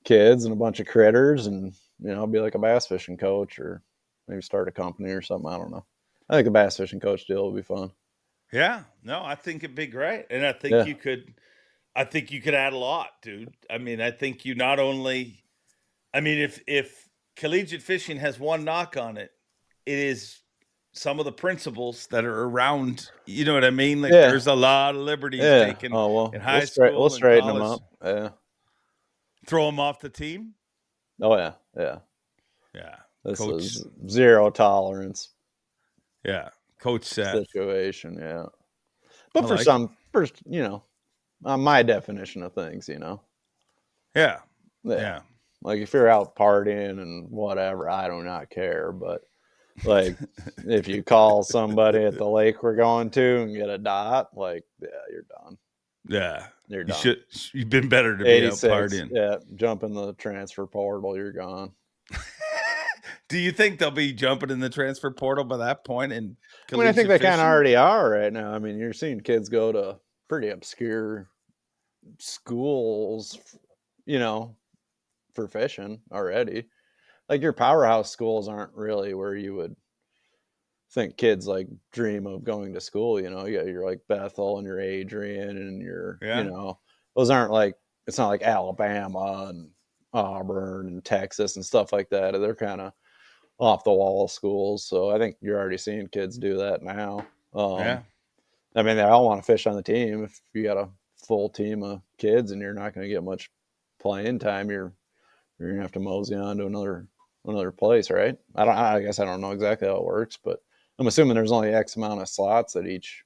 Speaker 3: kids and a bunch of critters, and I'll be like a bass fishing coach or maybe start a company or something. I don't know. I think a bass fishing coach deal would be fun.
Speaker 1: Yeah. No, I think it'd be great. And I think
Speaker 3: Yeah.
Speaker 1: you could add a lot, dude. I mean, I think you not only if collegiate fishing has one knock on it, it is some of the principles that are around, you know what I mean? Like
Speaker 3: Yeah.
Speaker 1: there's a lot of liberties
Speaker 3: Yeah.
Speaker 1: taken
Speaker 3: Oh well,
Speaker 1: in high school
Speaker 3: we'll
Speaker 1: and
Speaker 3: straighten them
Speaker 1: college.
Speaker 3: up. Yeah.
Speaker 1: Throw them off the team.
Speaker 3: Oh yeah. Yeah.
Speaker 1: Yeah.
Speaker 3: This
Speaker 1: Coach.
Speaker 3: is zero tolerance
Speaker 1: Yeah. Coach Seth.
Speaker 3: situation. Yeah. But
Speaker 1: I
Speaker 3: for
Speaker 1: like
Speaker 3: some, my definition of things,
Speaker 1: Yeah.
Speaker 3: Yeah.
Speaker 1: Yeah.
Speaker 3: Like if you're out partying and whatever, I do not care. But like if you call somebody at the lake we're going to and get a dot, like, yeah, you're done.
Speaker 1: Yeah.
Speaker 3: You're
Speaker 1: You
Speaker 3: done.
Speaker 1: you've been better to be out
Speaker 3: 86.
Speaker 1: partying.
Speaker 3: Yeah. Jump in the transfer portal, you're gone.
Speaker 1: Do you think they'll be jumping in the transfer portal by that point? And
Speaker 3: I mean, I think they kind of already are right now. I mean, you're seeing kids go to pretty obscure schools, for fishing already. Like your powerhouse schools aren't really where you would think kids like dream of going to school. You got your like Bethel and your Adrian and your, those aren't like, it's not like Alabama and Auburn and Texas and stuff like that. They're kind of off the wall schools. So I think you're already seeing kids do that now.
Speaker 1: Yeah.
Speaker 3: I mean, they all want to fish on the team. If you got a full team of kids and you're not going to get much playing time, you're going to have to mosey on to another place, right? I guess I don't know exactly how it works, but I'm assuming there's only X amount of slots at each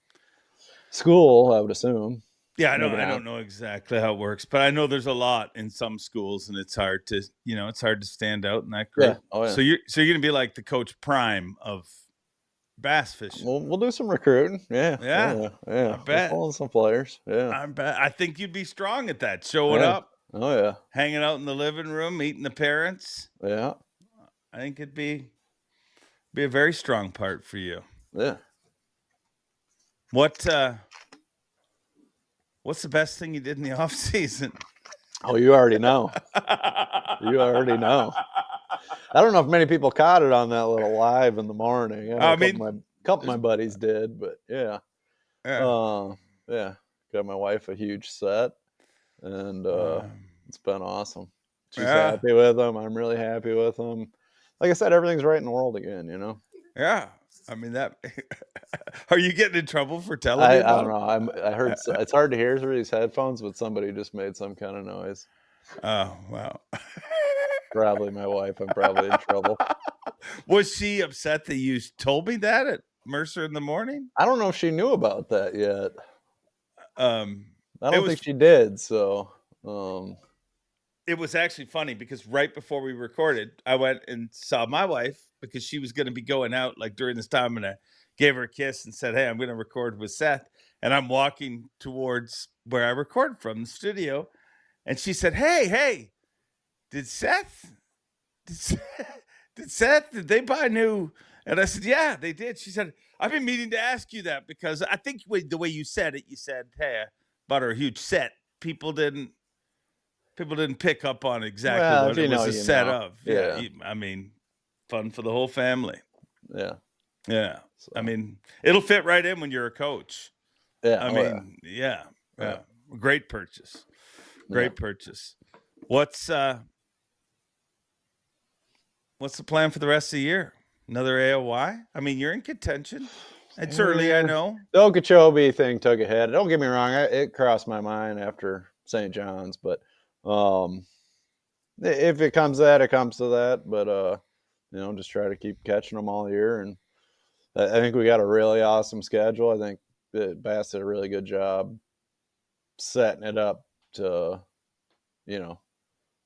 Speaker 3: school, I would assume.
Speaker 1: Yeah, I don't know exactly how it works, but I know there's a lot in some schools, and it's hard to stand out in that group.
Speaker 3: Yeah. Oh, yeah.
Speaker 1: So you're going to be like the Coach Prime of bass fishing.
Speaker 3: We'll do some recruiting. Yeah.
Speaker 1: Yeah.
Speaker 3: I bet. We'll pull some players. Yeah.
Speaker 1: I think you'd be strong at that. Showing up.
Speaker 3: Oh yeah.
Speaker 1: Hanging out in the living room, meeting the parents.
Speaker 3: Yeah.
Speaker 1: I think it'd be a very strong part for you.
Speaker 3: Yeah.
Speaker 1: What's the best thing you did in the off season?
Speaker 3: Oh, you already know. You already know. I don't know if many people caught it on that little live in the morning. A couple of my buddies did, but yeah. Got my wife a huge set, and it's been awesome. She's happy with them. I'm really happy with them. Like I said, everything's right in the world again,
Speaker 1: Yeah. I mean, that. Are you getting in trouble for telling me about
Speaker 3: I don't know. I heard it's hard to hear through these headphones, but somebody just made some kind of noise.
Speaker 1: Oh, wow.
Speaker 3: Probably my wife. I'm probably in trouble.
Speaker 1: Was she upset that you told me that at Mercer in the morning?
Speaker 3: I don't know if she knew about that yet. I don't think she did. So
Speaker 1: it was actually funny because right before we recorded, I went and saw my wife because she was going to be going out like during this time, and I gave her a kiss and said, "Hey, I'm going to record with Seth." And I'm walking towards where I record from, the studio, and she said, "Hey, did they buy new?" And I said, "Yeah, they did." She said, "I've been meaning to ask you that because I think the way you said it, you said, 'Hey, I bought her a huge set.' People didn't pick up on exactly what it was a set of." Yeah. I mean, fun for the whole family.
Speaker 3: Yeah.
Speaker 1: Yeah. So, I mean, it'll fit right in when you're a coach.
Speaker 3: Yeah.
Speaker 1: I mean, yeah. Great purchase. Great purchase. What's the plan for the rest of the year? Another AOY? I mean, you're in contention. It's early, I know.
Speaker 3: The Okeechobee thing took a hit. Don't get me wrong; it crossed my mind after St. John's, but if it comes to that, it comes to that. But just try to keep catching them all year, and I think we got a really awesome schedule. I think that Bass did a really good job setting it up to,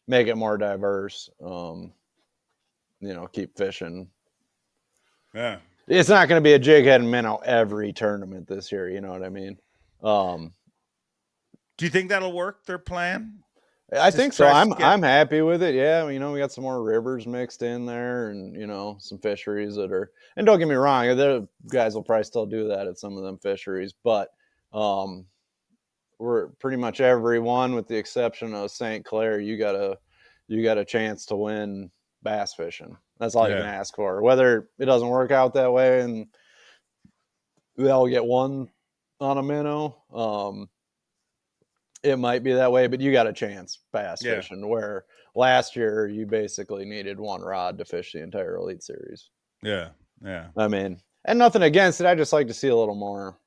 Speaker 3: make it more diverse. Keep fishing.
Speaker 1: Yeah.
Speaker 3: It's not going to be a jig head and minnow every tournament this year. You know what I mean?
Speaker 1: Do you think that'll work, their plan?
Speaker 3: I think so. I'm happy with it. Yeah. We got some more rivers mixed in there and, some fisheries that are, and don't get me wrong, the guys will probably still do that at some of them fisheries, but, we're pretty much every one with the exception of St. Clair. You got a chance to win bass fishing. That's all you can ask for. Whether it doesn't work out that way and they'll get one on a minnow, it might be that way, but you got a chance bass fishing, where last year you basically needed one rod to fish the entire Elite Series.
Speaker 1: Yeah.
Speaker 3: I mean, and nothing against it. I just like to see a little more,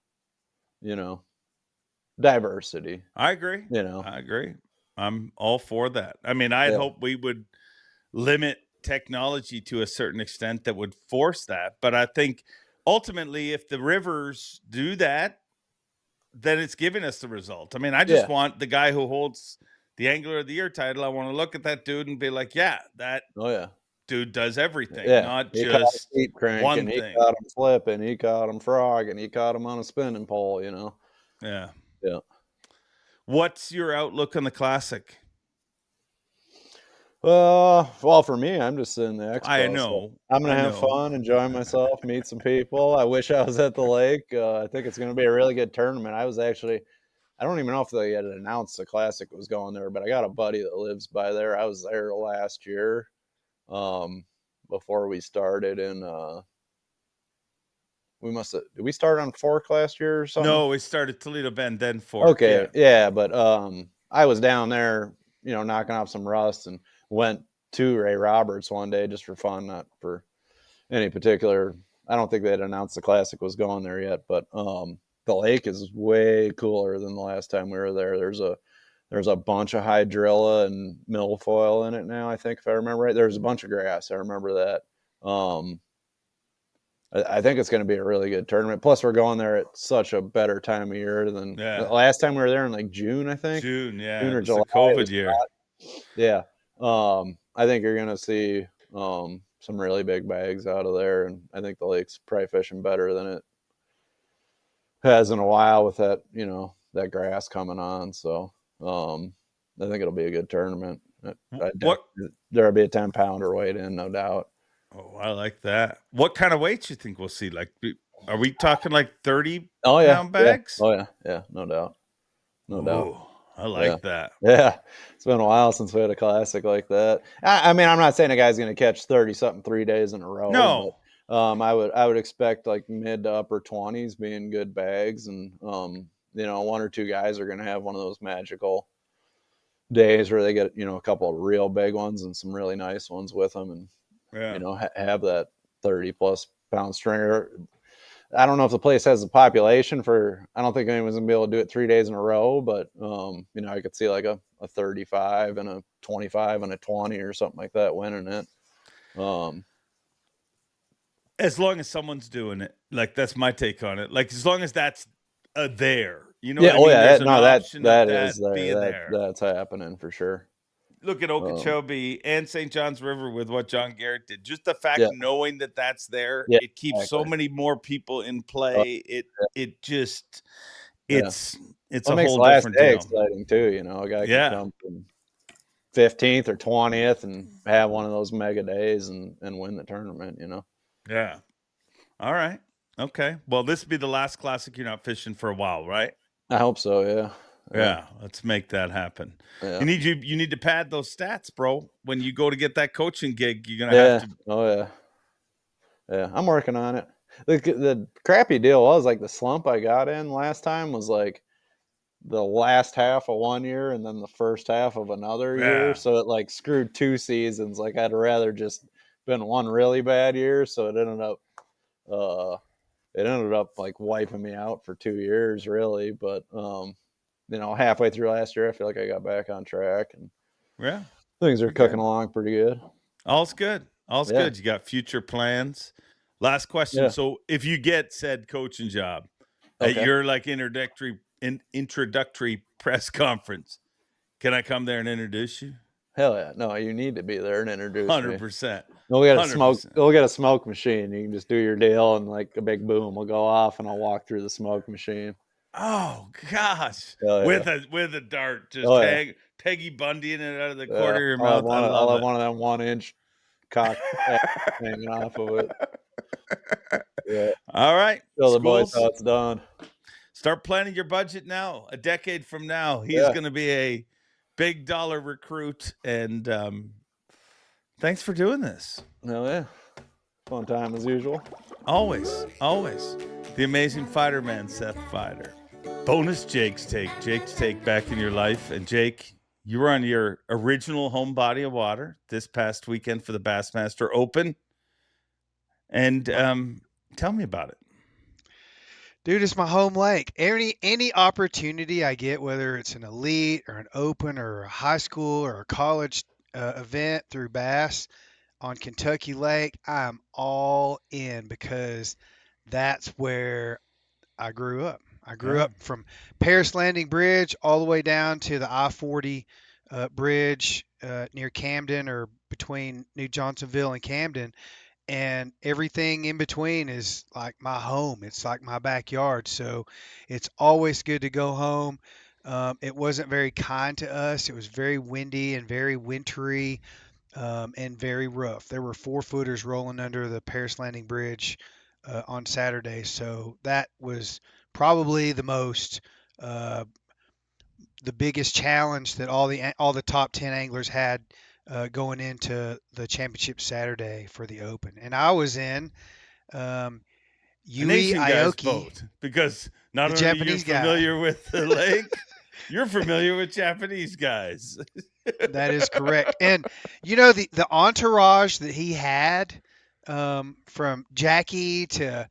Speaker 3: diversity.
Speaker 1: I agree. I agree. I'm all for that. I mean, I'd hope we would limit technology to a certain extent that would force that. But I think ultimately, if the rivers do that, then it's giving us the result. I mean, I just want the guy who holds the Angler of the Year title. I want to look at that dude and be like, that dude does everything, not just one thing.
Speaker 3: He caught him flipping, he caught him frogging, he caught him on a spinning pole,
Speaker 1: Yeah.
Speaker 3: Yeah.
Speaker 1: What's your outlook on the Classic?
Speaker 3: Well, for me, I'm just in the
Speaker 1: I
Speaker 3: expo, so
Speaker 1: know,
Speaker 3: I'm gonna
Speaker 1: I
Speaker 3: have
Speaker 1: know.
Speaker 3: fun, enjoy myself, meet some people. I wish I was at the lake. I think it's gonna be a really good tournament. I don't even know if they had announced the classic was going there, but I got a buddy that lives by there. I was there last year, um, before we started in. Did we start on Fork last year or something?
Speaker 1: No, we started Toledo Bend, then Fork.
Speaker 3: Okay,
Speaker 1: Yeah.
Speaker 3: yeah, but I was down there, knocking off some rust, and went to Ray Roberts one day just for fun, not for any particular. I don't think they had announced the classic was going there yet, but the lake is way cooler than the last time we were there. There's a bunch of hydrilla and milfoil in it now. I think if I remember right, there's a bunch of grass. I remember that. I think it's going to be a really good tournament. Plus, we're going there at such a better time of year than the
Speaker 1: Yeah.
Speaker 3: last time we were there in like June, I think.
Speaker 1: June, yeah.
Speaker 3: June
Speaker 1: It
Speaker 3: or
Speaker 1: was the
Speaker 3: July. It
Speaker 1: COVID
Speaker 3: was
Speaker 1: year.
Speaker 3: hot. Yeah. I think you're going to see some really big bags out of there, and I think the lake's probably fishing better than it has in a while with that that grass coming on. So I think it'll be a good tournament.
Speaker 1: What?
Speaker 3: There'll be a 10-pounder weight in, no doubt.
Speaker 1: Oh, I like that. What kind of weights you think we'll see? Like, are we talking like 30
Speaker 3: Oh yeah,
Speaker 1: pound
Speaker 3: yeah,
Speaker 1: bags?
Speaker 3: oh yeah, yeah, no doubt, no doubt.
Speaker 1: Oh, I
Speaker 3: Yeah.
Speaker 1: like that.
Speaker 3: Yeah, it's been a while since we had a classic like that. I mean, I'm not saying a guy's going to catch 30 something 3 days in a row,
Speaker 1: No.
Speaker 3: but I would expect like mid to upper 20s being good bags, and one or two guys are going to have one of those magical days where they get a couple of real big ones and some really nice ones with them, and
Speaker 1: Yeah.
Speaker 3: have that 30 plus pound stringer. I don't know if the place has the population for. I don't think anyone's gonna be able to do it 3 days in a row, but I could see like a 35 and a 25 and a 20 or something like that winning it.
Speaker 1: As long as someone's doing it. Like, that's my take on it. Like, as long as that's there. You know
Speaker 3: Yeah,
Speaker 1: what I
Speaker 3: oh
Speaker 1: mean?
Speaker 3: yeah,
Speaker 1: There's an
Speaker 3: that
Speaker 1: option of
Speaker 3: that is
Speaker 1: that
Speaker 3: there.
Speaker 1: being
Speaker 3: That
Speaker 1: there.
Speaker 3: that's happening for sure.
Speaker 1: Look at Okeechobee and St. John's River with what John Garrett did. Just the fact
Speaker 3: Yeah,
Speaker 1: knowing that that's there,
Speaker 3: yeah,
Speaker 1: it keeps so
Speaker 3: exactly.
Speaker 1: many more people in play. It just
Speaker 3: Yeah,
Speaker 1: it's
Speaker 3: well,
Speaker 1: a
Speaker 3: it makes
Speaker 1: whole
Speaker 3: the last
Speaker 1: different
Speaker 3: day
Speaker 1: deal.
Speaker 3: exciting too. A guy can
Speaker 1: Yeah.
Speaker 3: come from 15th or 20th and have one of those mega days and win the tournament.
Speaker 1: Yeah. All right. Okay. Well, this will be the last classic you're not fishing for a while, right?
Speaker 3: I hope so. Yeah.
Speaker 1: Yeah. Let's make that happen.
Speaker 3: Yeah.
Speaker 1: You need to pad those stats, bro. When you go to get that coaching gig, you're gonna have
Speaker 3: Yeah.
Speaker 1: to.
Speaker 3: Oh yeah. Yeah. I'm working on it. The crappy deal was like the slump I got in last time was like the last half of one year and then the first half of another year.
Speaker 1: Yeah.
Speaker 3: So it like screwed 2 seasons. Like I'd rather just been one really bad year. So uh it ended up like wiping me out for 2 years really. But halfway through last year I feel like I got back on track and
Speaker 1: Yeah.
Speaker 3: things are
Speaker 1: You're
Speaker 3: cooking
Speaker 1: good.
Speaker 3: along pretty good.
Speaker 1: All's good. All's
Speaker 3: Yeah.
Speaker 1: good. You got future plans. Last question.
Speaker 3: Yeah.
Speaker 1: So if you get said coaching job at
Speaker 3: Okay.
Speaker 1: your like introductory press conference, can I come there and introduce you?
Speaker 3: Hell yeah. No, you need to be there and introduce me.
Speaker 1: 100%.
Speaker 3: We'll get a
Speaker 1: 100%.
Speaker 3: smoke machine. You can just do your deal and like a big boom will go off and I'll walk through the smoke machine.
Speaker 1: Oh gosh.
Speaker 3: Hell yeah.
Speaker 1: With a dart. Just
Speaker 3: Oh yeah.
Speaker 1: Peggy Bundying it out of the
Speaker 3: Yeah.
Speaker 1: corner of your
Speaker 3: I'll
Speaker 1: mouth. I
Speaker 3: have
Speaker 1: love
Speaker 3: one of them 1-inch cock hanging off of it. Yeah.
Speaker 1: All right.
Speaker 3: Tell the boy
Speaker 1: Schools,
Speaker 3: how it's done.
Speaker 1: start planning your budget now. A decade from now, he's
Speaker 3: Yeah.
Speaker 1: going to be a big dollar recruit. And thanks for doing this.
Speaker 3: Hell yeah. Fun time as usual.
Speaker 1: Always, always. The amazing fighter man, Seth Feider. Bonus Jake's take back in your life. And Jake, you were on your original home body of water this past weekend for the Bassmaster Open. And tell me about it.
Speaker 5: Dude, it's my home lake. Any opportunity I get, whether it's an elite or an open or a high school or a college event through Bass on Kentucky Lake, I'm all in because that's where I grew up. I grew
Speaker 1: Yeah.
Speaker 5: up from Paris Landing Bridge all the way down to the I-40 bridge near Camden or between New Johnsonville and Camden. And everything in between is like my home. It's like my backyard. So it's always good to go home. It wasn't very kind to us. It was very windy and very wintry. and very rough. There were 4-footers rolling under the Paris Landing Bridge on Saturday, so that was probably uh, the biggest challenge that all the top 10 anglers had going into the championship Saturday for the Open. And I was in um,
Speaker 1: An
Speaker 5: Yui
Speaker 1: Asian guy's
Speaker 5: Aoki,
Speaker 1: boat, because not
Speaker 5: the
Speaker 1: only are you
Speaker 5: Japanese guy.
Speaker 1: familiar with the lake, you're familiar with Japanese guys.
Speaker 5: That is correct. And the entourage that he had, from Jackie to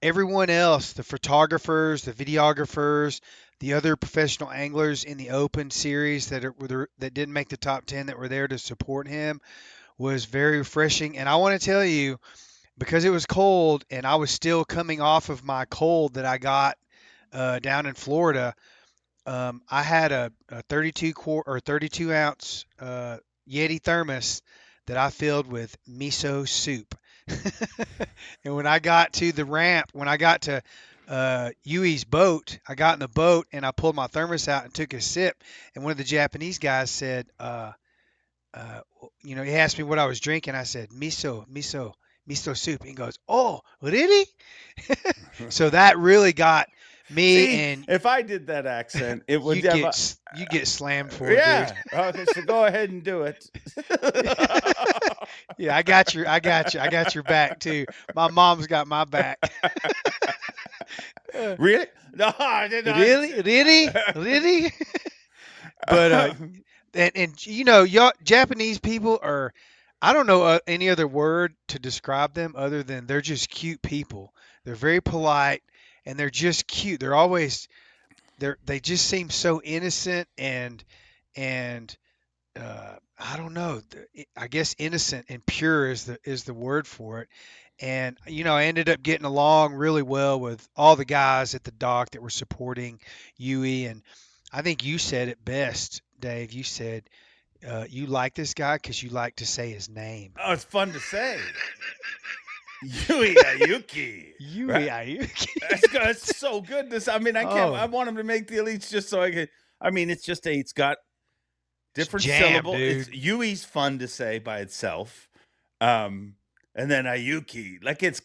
Speaker 5: everyone else, the photographers, the videographers, the other professional anglers in the Open series that didn't make the top 10 that were there to support him, was very refreshing. And I want to tell you, because it was cold and I was still coming off of my cold that I got down in Florida, I had a 32 ounce Yeti thermos that I filled with miso soup. And when I got to the ramp, when I got to Yui's boat, I got in the boat and I pulled my thermos out and took a sip. And one of the Japanese guys said, he asked me what I was drinking. I said, miso soup. And he goes, "Oh, really?" So that really got me.
Speaker 1: See,
Speaker 5: And
Speaker 1: if I did that accent, it would
Speaker 5: you get slammed for it,
Speaker 1: yeah.
Speaker 5: dude.
Speaker 1: Okay, so go ahead and do it.
Speaker 5: Yeah, I got your back too. My mom's got my back.
Speaker 1: Really? No, I did not.
Speaker 5: Really? But y'all Japanese people are, I don't know any other word to describe them other than they're just cute people. They're very polite and they're just cute. They just seem so innocent and I don't know. I guess innocent and pure is the word for it. And I ended up getting along really well with all the guys at the dock that were supporting Yui. And I think you said it best, Dave. You said you like this guy because you like to say his name.
Speaker 1: Oh, it's fun to say. Yui Aoki.
Speaker 5: Yui Aoki.
Speaker 1: That's so good. I mean, I can't.
Speaker 5: Oh.
Speaker 1: I want him to make the elites just so I can. I mean, it's got different
Speaker 5: jam,
Speaker 1: syllables.
Speaker 5: dude.
Speaker 1: Yui's fun to say by itself, and then Aoki, like it's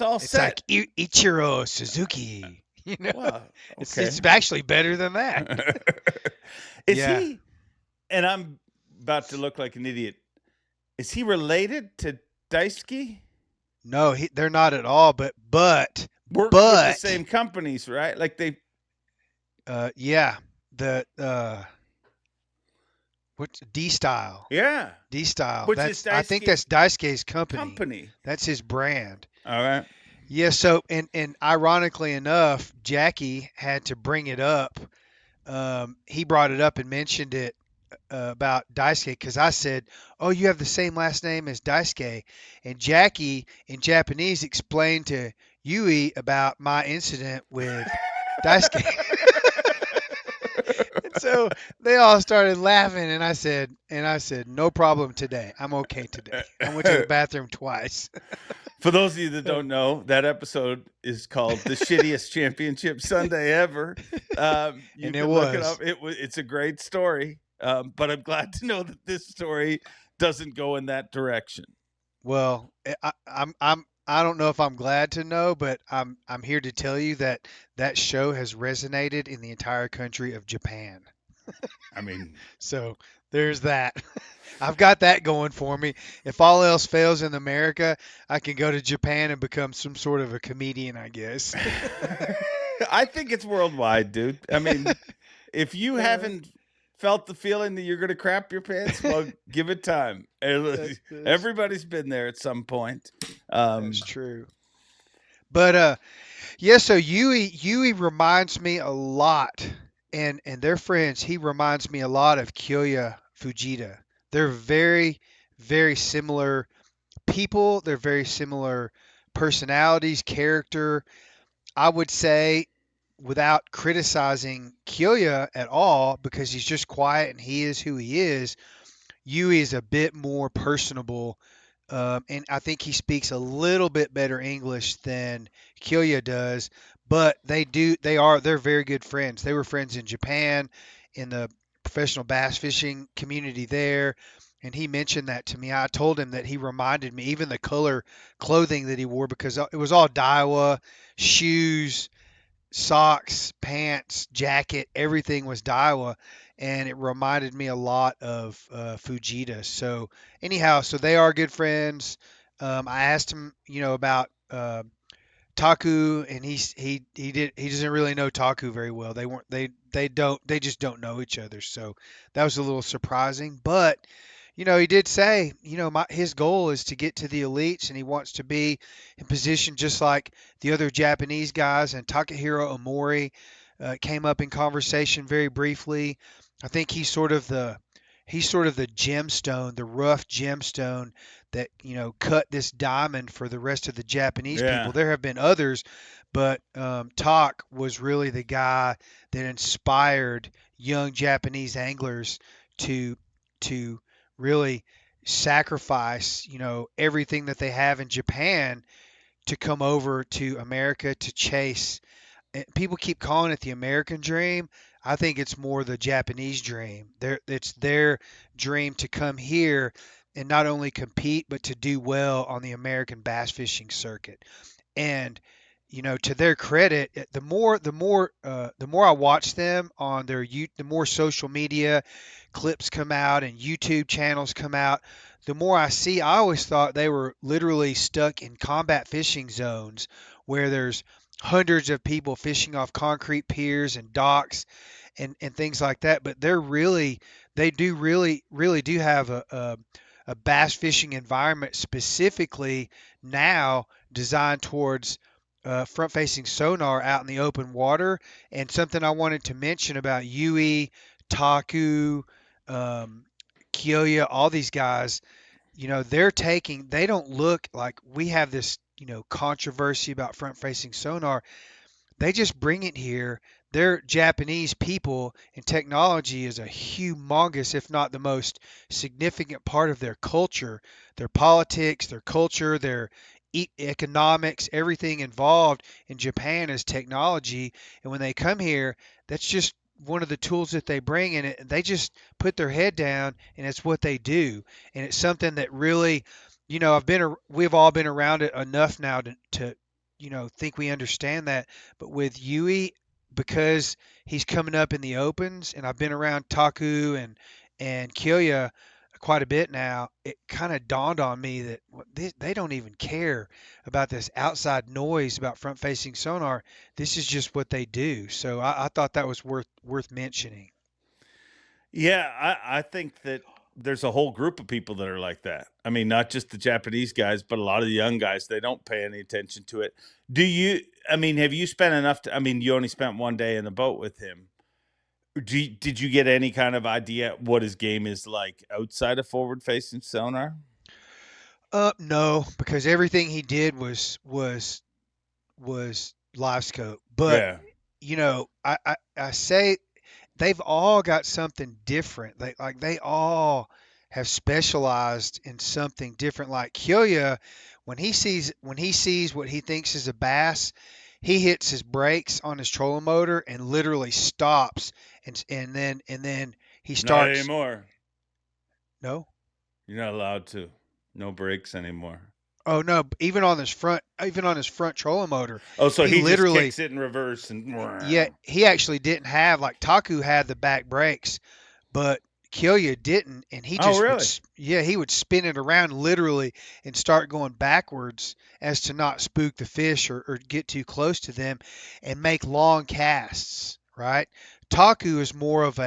Speaker 1: all
Speaker 5: It's
Speaker 1: set.
Speaker 5: like Ichiro Suzuki.
Speaker 1: Wow,
Speaker 5: It's
Speaker 1: okay.
Speaker 5: actually better than that.
Speaker 1: Is
Speaker 5: Yeah.
Speaker 1: he? And I'm about to look like an idiot. Is he related to Daisuke?
Speaker 5: No, they're not at all. But
Speaker 1: Work with the same companies, right? Like they.
Speaker 5: yeah, what's D Style?
Speaker 1: Yeah.
Speaker 5: D Style.
Speaker 1: Which is
Speaker 5: I think
Speaker 1: Daisuke's
Speaker 5: that's Daisuke's company.
Speaker 1: company.
Speaker 5: That's his brand.
Speaker 1: All right.
Speaker 5: Yeah. So and ironically enough, Jackie had to bring it up. He brought it up and mentioned it about Daisuke because I said, "Oh, you have the same last name as Daisuke," and Jackie in Japanese explained to Yui about my incident with Daisuke. And so they all started laughing, and I said, "No problem today. I'm okay today. I went to the bathroom twice."
Speaker 1: For those of you that don't know, that episode is called "The Shittiest Championship Sunday Ever." You
Speaker 5: And
Speaker 1: can
Speaker 5: it
Speaker 1: look it
Speaker 5: was.
Speaker 1: up. It's a great story, but I'm glad to know that this story doesn't go in that direction.
Speaker 5: Well, I don't know if I'm glad to know, but I'm here to tell you that show has resonated in the entire country of Japan.
Speaker 1: I mean,
Speaker 5: So there's that. I've got that going for me. If all else fails in America, I can go to Japan and become some sort of a comedian, I guess.
Speaker 1: I think it's worldwide, dude. I mean, if you haven't felt the feeling that you're going to crap your pants, well, give it time. Everybody's been there at some point.
Speaker 5: That's true. But yeah, so Yui reminds me a lot, and their friends. He reminds me a lot of Kyoya Fujita. They're very, very similar people. They're very similar personalities, character. I would say, without criticizing Kyoya at all, because he's just quiet and he is who he is, Yui is a bit more personable. And I think he speaks a little bit better English than Kyoya does, but they're very good friends. They were friends in Japan, in the professional bass fishing community there, And he mentioned that to me. I told him that he reminded me, even the color clothing that he wore, because it was all Daiwa, shoes, socks, pants, jacket, everything was Daiwa, and it reminded me a lot of Fujita. So anyhow, so they are good friends. I asked him, about Taku, and he doesn't really know Taku very well. They just don't know each other. So that was a little surprising, but he did say, his goal is to get to the elites, and he wants to be in position just like the other Japanese guys. And Takahiro Omori came up in conversation very briefly. I think he's sort of the gemstone, the rough gemstone that cut this diamond for the rest of the Japanese people.
Speaker 1: Yeah.
Speaker 5: There have been others, but Tak was really the guy that inspired young Japanese anglers to really sacrifice, everything that they have in Japan to come over to America to chase. People keep calling it the American dream. I think it's more the Japanese dream. It's their dream to come here and not only compete, but to do well on the American bass fishing circuit. And to their credit, the more I watch them on the more social media clips come out and YouTube channels come out, the more I see. I always thought they were literally stuck in combat fishing zones where there's hundreds of people fishing off concrete piers and docks and things like that. But they do really do have a bass fishing environment specifically now designed towards front-facing sonar out in the open water. And something I wanted to mention about Yui, Taku, um, Kyoya, all these guys, they don't look like we have this, controversy about front-facing sonar. They just bring it here. They're Japanese people, and technology is a humongous, if not the most significant part of their culture, their politics, their culture, their economics, everything involved in Japan is technology. And when they come here, that's just one of the tools that they bring in it. They just put their head down, and it's what they do. And it's something that really, we've all been around it enough now to think we understand that. But with Yui, because he's coming up in the opens, and I've been around Taku and Kyoya quite a bit now, it kind of dawned on me that they don't even care about this outside noise about front-facing sonar. This is just what they do. So I thought that was worth mentioning.
Speaker 1: Yeah, I think that there's a whole group of people that are like that. I mean, not just the Japanese guys, but a lot of the young guys, they don't pay any attention to it. Have you spent enough you only spent one day in the boat with him. Did you get any kind of idea what his game is like outside of forward facing sonar?
Speaker 5: No, because everything he did was live scope. But I say they've all got something different. They all have specialized in something different. Like Kyoya, when he sees what he thinks is a bass, he hits his brakes on his trolling motor and literally stops, and then he
Speaker 1: Not
Speaker 5: starts.
Speaker 1: anymore.
Speaker 5: No.
Speaker 1: You're not allowed to. No brakes anymore.
Speaker 5: Oh no! Even on his front trolling motor.
Speaker 1: Oh, so he
Speaker 5: literally
Speaker 1: just kicks it in reverse and
Speaker 5: Yeah, he actually didn't have, like, Taku had the back brakes, but Kyoya didn't, and he just he would spin it around literally and start going backwards as to not spook the fish or get too close to them and make long casts, right? Taku is more of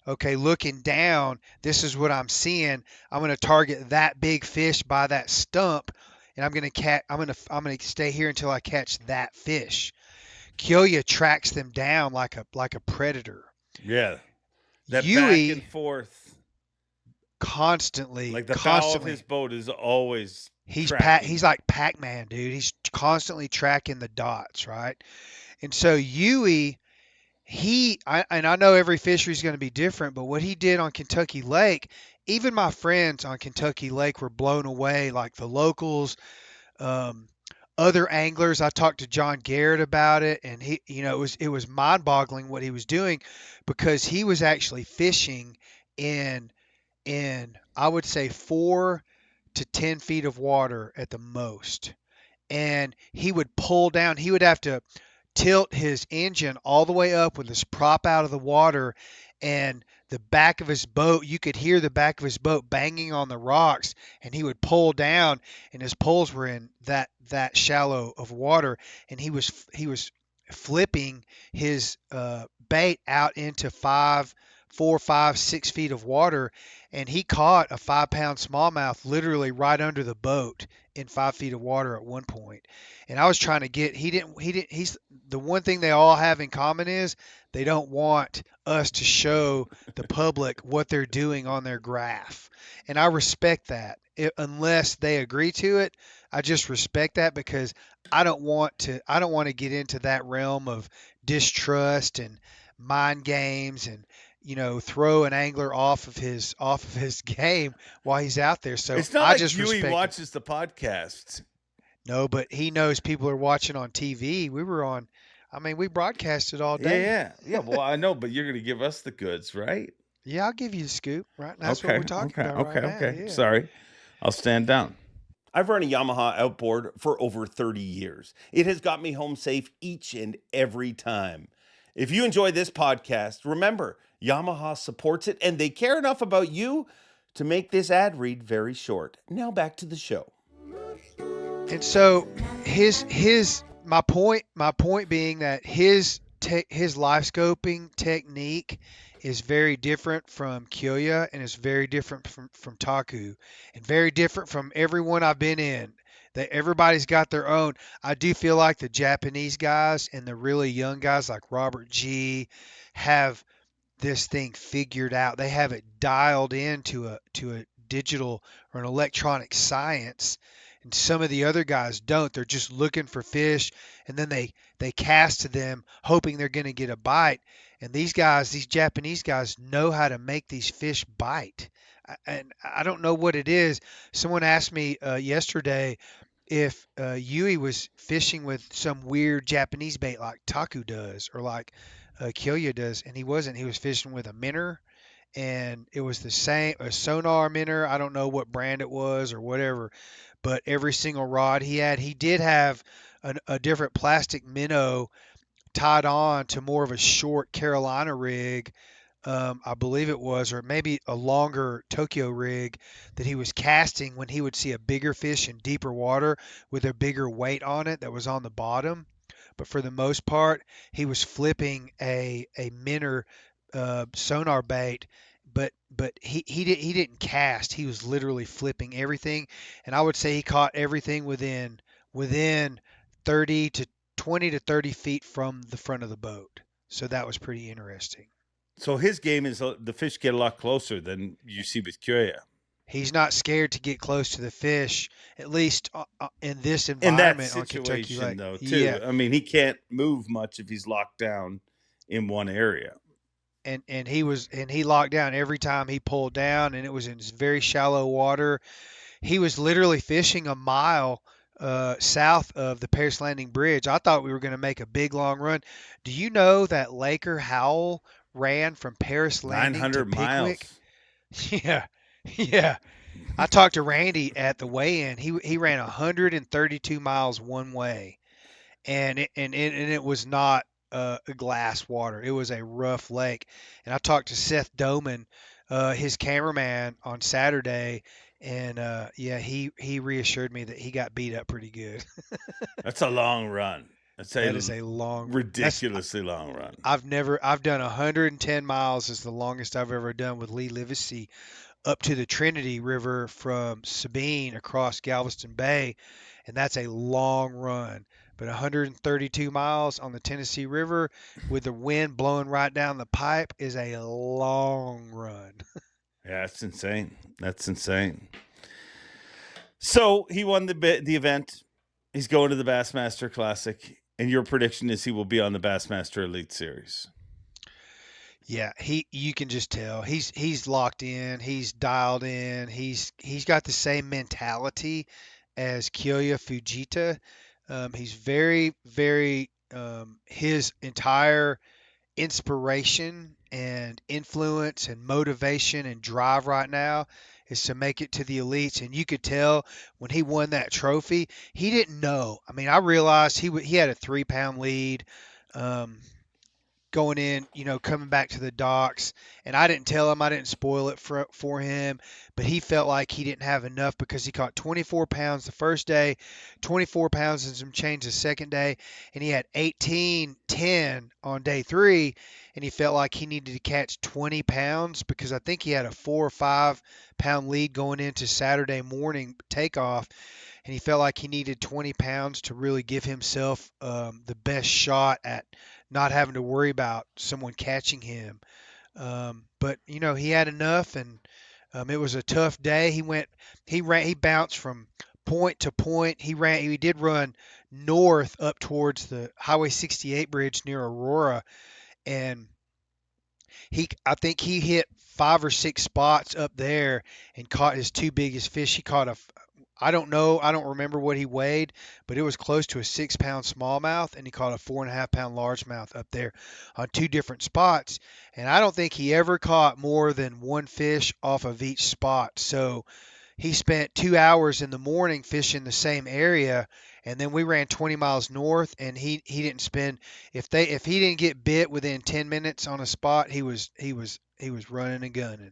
Speaker 5: okay, looking down, this is what I'm seeing. I'm going to target that big fish by that stump, and I'm going to stay here until I catch that fish. Kyoya tracks them down like a predator.
Speaker 1: Yeah. That
Speaker 5: Yui,
Speaker 1: back and forth.
Speaker 5: Constantly.
Speaker 1: Like the bow of his boat is always tracking.
Speaker 5: He's like Pac-Man, dude. He's constantly tracking the dots, right? And so Yui, I know every fishery is going to be different, but what he did on Kentucky Lake, even my friends on Kentucky Lake were blown away, like the locals, other anglers. I talked to John Garrett about it, and it was mind-boggling what he was doing, because he was actually fishing in I would say 4 to 10 feet of water at the most. And he would pull down. He would have to tilt his engine all the way up with his prop out of the water, and the back of his boat, you could hear the back of his boat banging on the rocks, and he would pull down, and his poles were in that shallow of water, and he was flipping his bait out into 4, 5, 6 feet of water, and he caught a 5 pound smallmouth literally right under the boat in 5 feet of water at one point. And I was trying to get, he's the one thing they all have in common is they don't want us to show the public what they're doing on their graph. And I respect that. Unless they agree to it, I just respect that, because I don't want to get into that realm of distrust and mind games, and throw an angler off of his game while he's out there. So
Speaker 1: It's not
Speaker 5: I
Speaker 1: like
Speaker 5: just
Speaker 1: Yui
Speaker 5: respect it.
Speaker 1: watches the podcasts.
Speaker 5: No, but he knows people are watching on TV. We broadcasted all day.
Speaker 1: Yeah. Well, I know, but you're going to give us the goods, right?
Speaker 5: Yeah, I'll give you the scoop, right? That's what we're talking about right now.
Speaker 1: Okay.
Speaker 5: Yeah.
Speaker 1: Sorry, I'll stand down.
Speaker 4: I've run a Yamaha outboard for over 30 years. It has got me home safe each and every time. If you enjoy this podcast, remember, Yamaha supports it and they care enough about you to make this ad read very short. Now back to the show.
Speaker 5: And so my point being that his live scoping technique is very different from Kyoya, and it's very different from Taku, and very different from everyone I've been in. That everybody's got their own. I do feel like the Japanese guys and the really young guys like Robert G have this thing figured out. They have it dialed into a digital or an electronic science, and some of the other guys don't. They're just looking for fish, and then they cast to them hoping they're going to get a bite. And these Japanese guys know how to make these fish bite. And I don't know what it is. Someone asked me yesterday if Yui was fishing with some weird Japanese bait like Taku does, or like Kyoya does, and he wasn't. He was fishing with a minnow, and it was the same, a sonar minnow. I don't know what brand it was or whatever, but every single rod he did have a different plastic minnow tied on to more of a short Carolina rig, I believe it was, or maybe a longer Tokyo rig that he was casting when he would see a bigger fish in deeper water with a bigger weight on it that was on the bottom. But for the most part, he was flipping a minnow sonar bait, but he didn't cast. He was literally flipping everything, and I would say he caught everything within 30 to 20 to 30 feet from the front of the boat. So that was pretty interesting.
Speaker 1: So his game is the fish get a lot closer than you see with Kyoya.
Speaker 5: He's not scared to get close to the fish, at least in this
Speaker 1: In
Speaker 5: environment
Speaker 1: that
Speaker 5: on Kentucky
Speaker 1: situation,
Speaker 5: Lake.
Speaker 1: though, too.
Speaker 5: Yeah,
Speaker 1: I mean, he can't move much if he's locked down in one area.
Speaker 5: and he locked down every time he pulled down, and it was in very shallow water. He was literally fishing a mile south of the Paris Landing Bridge. I thought we were going to make a big long run. Do you know that Laker Howell ran from Paris Landing to
Speaker 1: 900
Speaker 5: Pickwick?
Speaker 1: miles.
Speaker 5: Yeah, yeah. I talked to Randy at the weigh-in. He ran 132 miles one way, and it was not a glass water. It was a rough lake. And I talked to Seth Doman, his cameraman, on Saturday, and yeah, he reassured me that he got beat up pretty good.
Speaker 1: That's a long run.
Speaker 5: That is a long,
Speaker 1: ridiculously long run.
Speaker 5: I've done 110 miles is the longest I've ever done with Lee Livesey up to the Trinity River from Sabine across Galveston Bay, and that's a long run. But 132 miles on the Tennessee River with the wind blowing right down the pipe is a long run.
Speaker 1: Yeah, that's insane. That's insane. So he won the event. He's going to the Bassmaster Classic, and your prediction is he will be on the Bassmaster Elite Series.
Speaker 5: Yeah, you can just tell he's locked in, he's dialed in, he's got the same mentality as Kyoya Fujita. He's very, very his entire inspiration and influence and motivation and drive right now is to make it to the elites. And you could tell when he won that trophy, he didn't know. I mean, I realized he had a 3-pound lead. Um, Going in, coming back to the docks. And I didn't tell him, I didn't spoil it for him, but he felt like he didn't have enough because he caught 24 pounds the first day, 24 pounds and some change the second day, and he had 18.10 on day 3, and he felt like he needed to catch 20 pounds because I think he had a 4 or 5 pound lead going into Saturday morning takeoff, and he felt like he needed 20 pounds to really give himself the best shot at not having to worry about someone catching him. But he had enough, and it was a tough day. He bounced from point to point. He did run north up towards the Highway 68 bridge near Aurora, and I think he hit 5 or 6 spots up there and caught his 2 biggest fish. He caught I don't know, I don't remember what he weighed, but it was close to a 6-pound smallmouth, and he caught a 4.5-pound largemouth up there on 2 different spots. And I don't think he ever caught more than 1 fish off of each spot. So he spent 2 hours in the morning fishing the same area, and then we ran 20 miles north, and he didn't spend, if he didn't get bit within 10 minutes on a spot, he was running and gunning.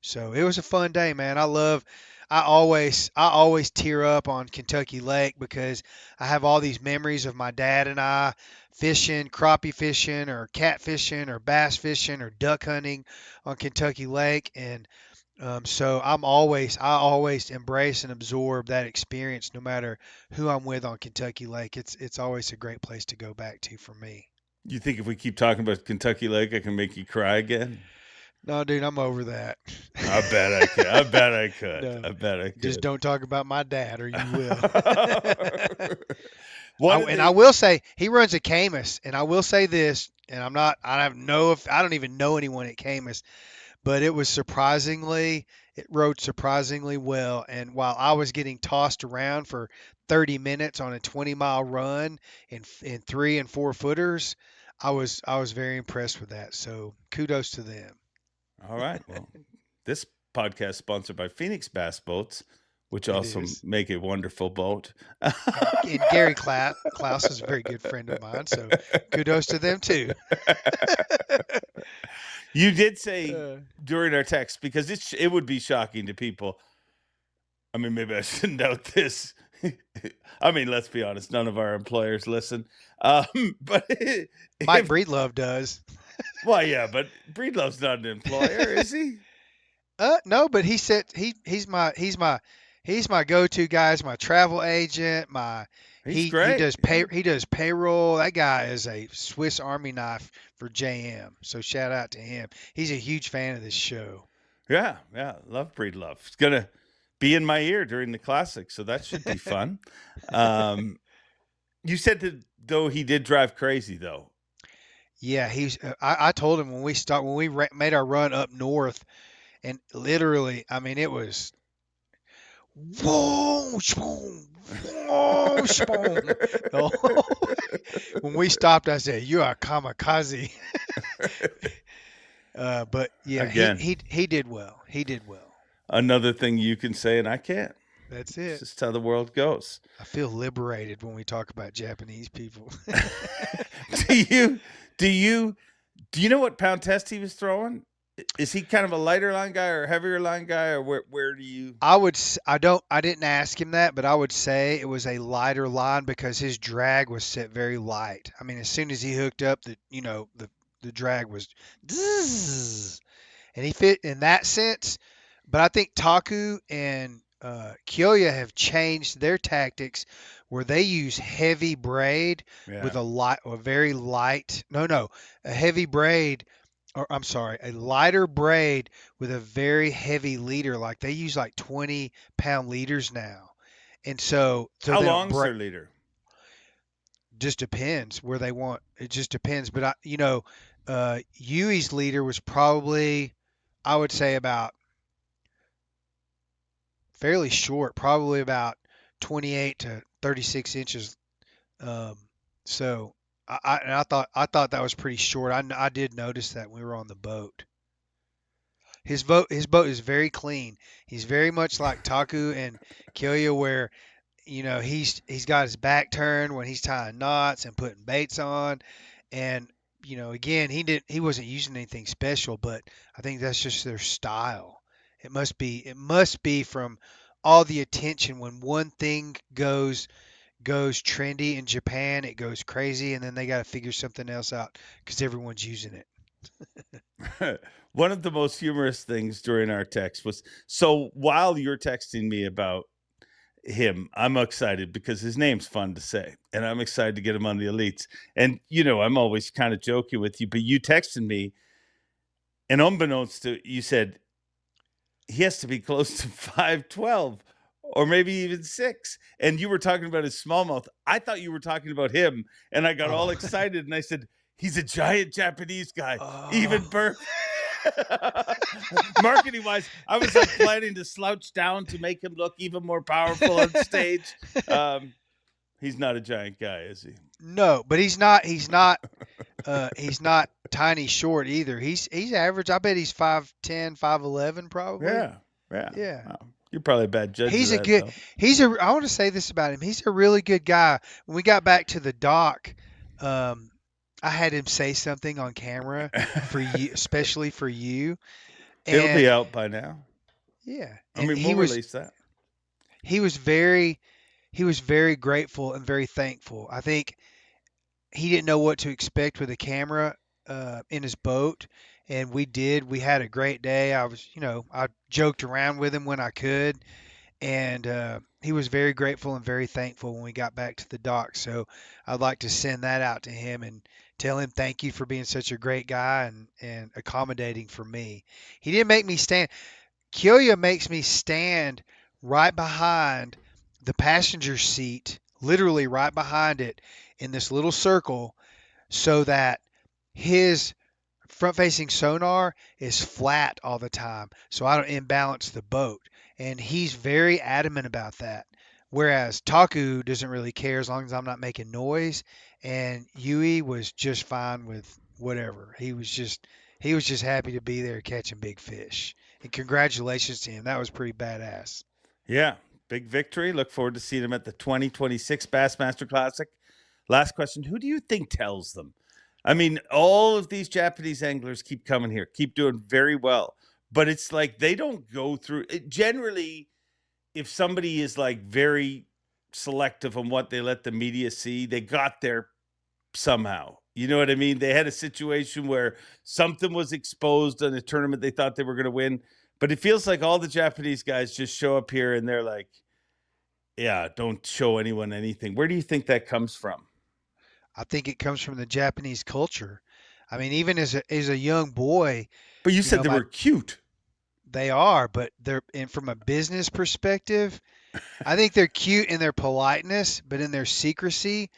Speaker 5: So it was a fun day, man. I always tear up on Kentucky Lake because I have all these memories of my dad and I fishing, crappie fishing or cat fishing or bass fishing or duck hunting on Kentucky Lake. And so I always embrace and absorb that experience no matter who I'm with on Kentucky Lake. It's always a great place to go back to for me.
Speaker 1: You think if we keep talking about Kentucky Lake, I can make you cry again?
Speaker 5: No, dude, I'm over that.
Speaker 1: I bet I could. I bet I could.
Speaker 5: No,
Speaker 1: I bet I could.
Speaker 5: just don't talk about my dad or you will. I will say he runs a Camus, and I will say this, and I don't even know anyone at Camus, but it rode surprisingly well. And while I was getting tossed around for 30 minutes on a 20-mile run in 3 and 4 footers, I was very impressed with that. So kudos to them.
Speaker 1: All right. Well, this podcast is sponsored by Phoenix Bass Boats, which also make a wonderful boat.
Speaker 5: And Gary Klaus is a very good friend of mine, so kudos to them too.
Speaker 1: You did say during our text, because it would be shocking to people. I mean, maybe I shouldn't note this. I mean, let's be honest, none of our employers listen. But
Speaker 5: Mike Breedlove does.
Speaker 1: Well, yeah, but Breedlove's not an employer, is he?
Speaker 5: No, but he said he's my go-to guy. He's my travel agent.
Speaker 1: He's great.
Speaker 5: He does payroll. That guy is a Swiss Army knife for JM. So shout out to him. He's a huge fan of this show.
Speaker 1: Yeah, love Breedlove. It's gonna be in my ear during the classic, so that should be fun. You said that though he did drive crazy though.
Speaker 5: Yeah, I told him when we made our run up north, and literally, I mean, it was whoa, boom, whoa, boom. When we stopped, I said, "You are kamikaze." But yeah,
Speaker 1: again,
Speaker 5: he did well. He did well.
Speaker 1: Another thing you can say, and I can't.
Speaker 5: That's it.
Speaker 1: It's just how the world goes.
Speaker 5: I feel liberated when we talk about Japanese people.
Speaker 1: Do you know what pound test he was throwing? Is he kind of a lighter line guy or a heavier line guy, or where do you?
Speaker 5: I didn't ask him that, but I would say it was a lighter line because his drag was set very light. I mean, as soon as he hooked up, the drag was, zzz, and he fit in that sense. But I think Taku and Kyoya have changed their tactics where they use heavy braid with a heavy braid, or I'm sorry, a lighter braid with a very heavy leader. Like they use like 20-pound leaders now. And so
Speaker 1: how long's their leader?
Speaker 5: Just depends where they want. It just depends. But Yui's leader was probably, I would say, about fairly short, probably about 28 to 36 inches. So I thought that was pretty short. I did notice that when we were on the boat. His boat is very clean. He's very much like Taku and Killia, where he's got his back turned when he's tying knots and putting baits on, and again he wasn't using anything special, but I think that's just their style. It must be from all the attention when one thing goes trendy in Japan, it goes crazy, and then they got to figure something else out because everyone's using it.
Speaker 1: One of the most humorous things during our text was, so while you're texting me about him, I'm excited because his name's fun to say, and I'm excited to get him on the elites. And I'm always kind of joking with you, but you texted me, and unbeknownst to you, said he has to be close to 5'12", or maybe even 6. And you were talking about his smallmouth. I thought you were talking about him, and I got all excited, and I said, he's a giant Japanese guy, even birth. Marketing wise, I was like planning to slouch down to make him look even more powerful on stage. He's not a giant guy, is he?
Speaker 5: No, but he's not tiny short either. He's average. I bet he's 5'10", 5'11", probably.
Speaker 1: Yeah. Wow. You're probably a bad judge.
Speaker 5: He's
Speaker 1: of
Speaker 5: a
Speaker 1: that,
Speaker 5: good.
Speaker 1: though.
Speaker 5: I want to say this about him. He's a really good guy. When we got back to the dock, I had him say something on camera for you, especially for you. And
Speaker 1: It'll be out by now.
Speaker 5: yeah,
Speaker 1: I mean, we'll release that.
Speaker 5: He was very grateful and very thankful. I think he didn't know what to expect with a camera in his boat, and we did. We had a great day. I joked around with him when I could, and he was very grateful and very thankful when we got back to the dock. So I'd like to send that out to him and tell him thank you for being such a great guy and accommodating for me. He didn't make me stand. Killia makes me stand right behind the passenger seat, literally right behind it in this little circle, so that his front-facing sonar is flat all the time, so I don't imbalance the boat. And he's very adamant about that. Whereas Taku doesn't really care as long as I'm not making noise, and Yui was just fine with whatever. He was just happy to be there catching big fish. And congratulations to him. That was pretty badass.
Speaker 1: Yeah, big victory. Look forward to seeing him at the 2026 Bassmaster Classic. Last question. Who do you think tells them? I mean, all of these Japanese anglers keep coming here, keep doing very well. But it's like they don't go through it. Generally, if somebody is like very selective on what they let the media see, they got there somehow. You know what I mean? They had a situation where something was exposed in a tournament they thought they were going to win. But it feels like all the Japanese guys just show up here and they're like, yeah, don't show anyone anything. Where do you think that comes from?
Speaker 5: I think it comes from the Japanese culture. I mean, even as a young boy.
Speaker 1: But you said they were cute.
Speaker 5: They are, but and from a business perspective, I think they're cute in their politeness, but in their secrecy,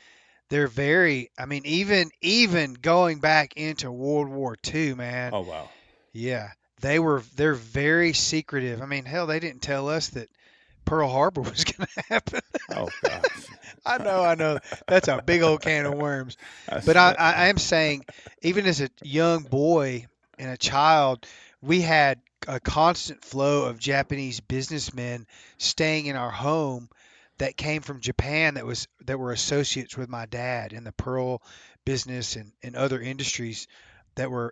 Speaker 5: they're very. I mean, even going back into World War II, man.
Speaker 1: Oh wow.
Speaker 5: Yeah, they're very secretive. I mean, hell, they didn't tell us that Pearl Harbor was going to happen.
Speaker 1: Oh gosh.
Speaker 5: I know. That's a big old can of worms. But I am saying, even as a young boy and a child, we had a constant flow of Japanese businessmen staying in our home that came from Japan that were associates with my dad in the pearl business and other industries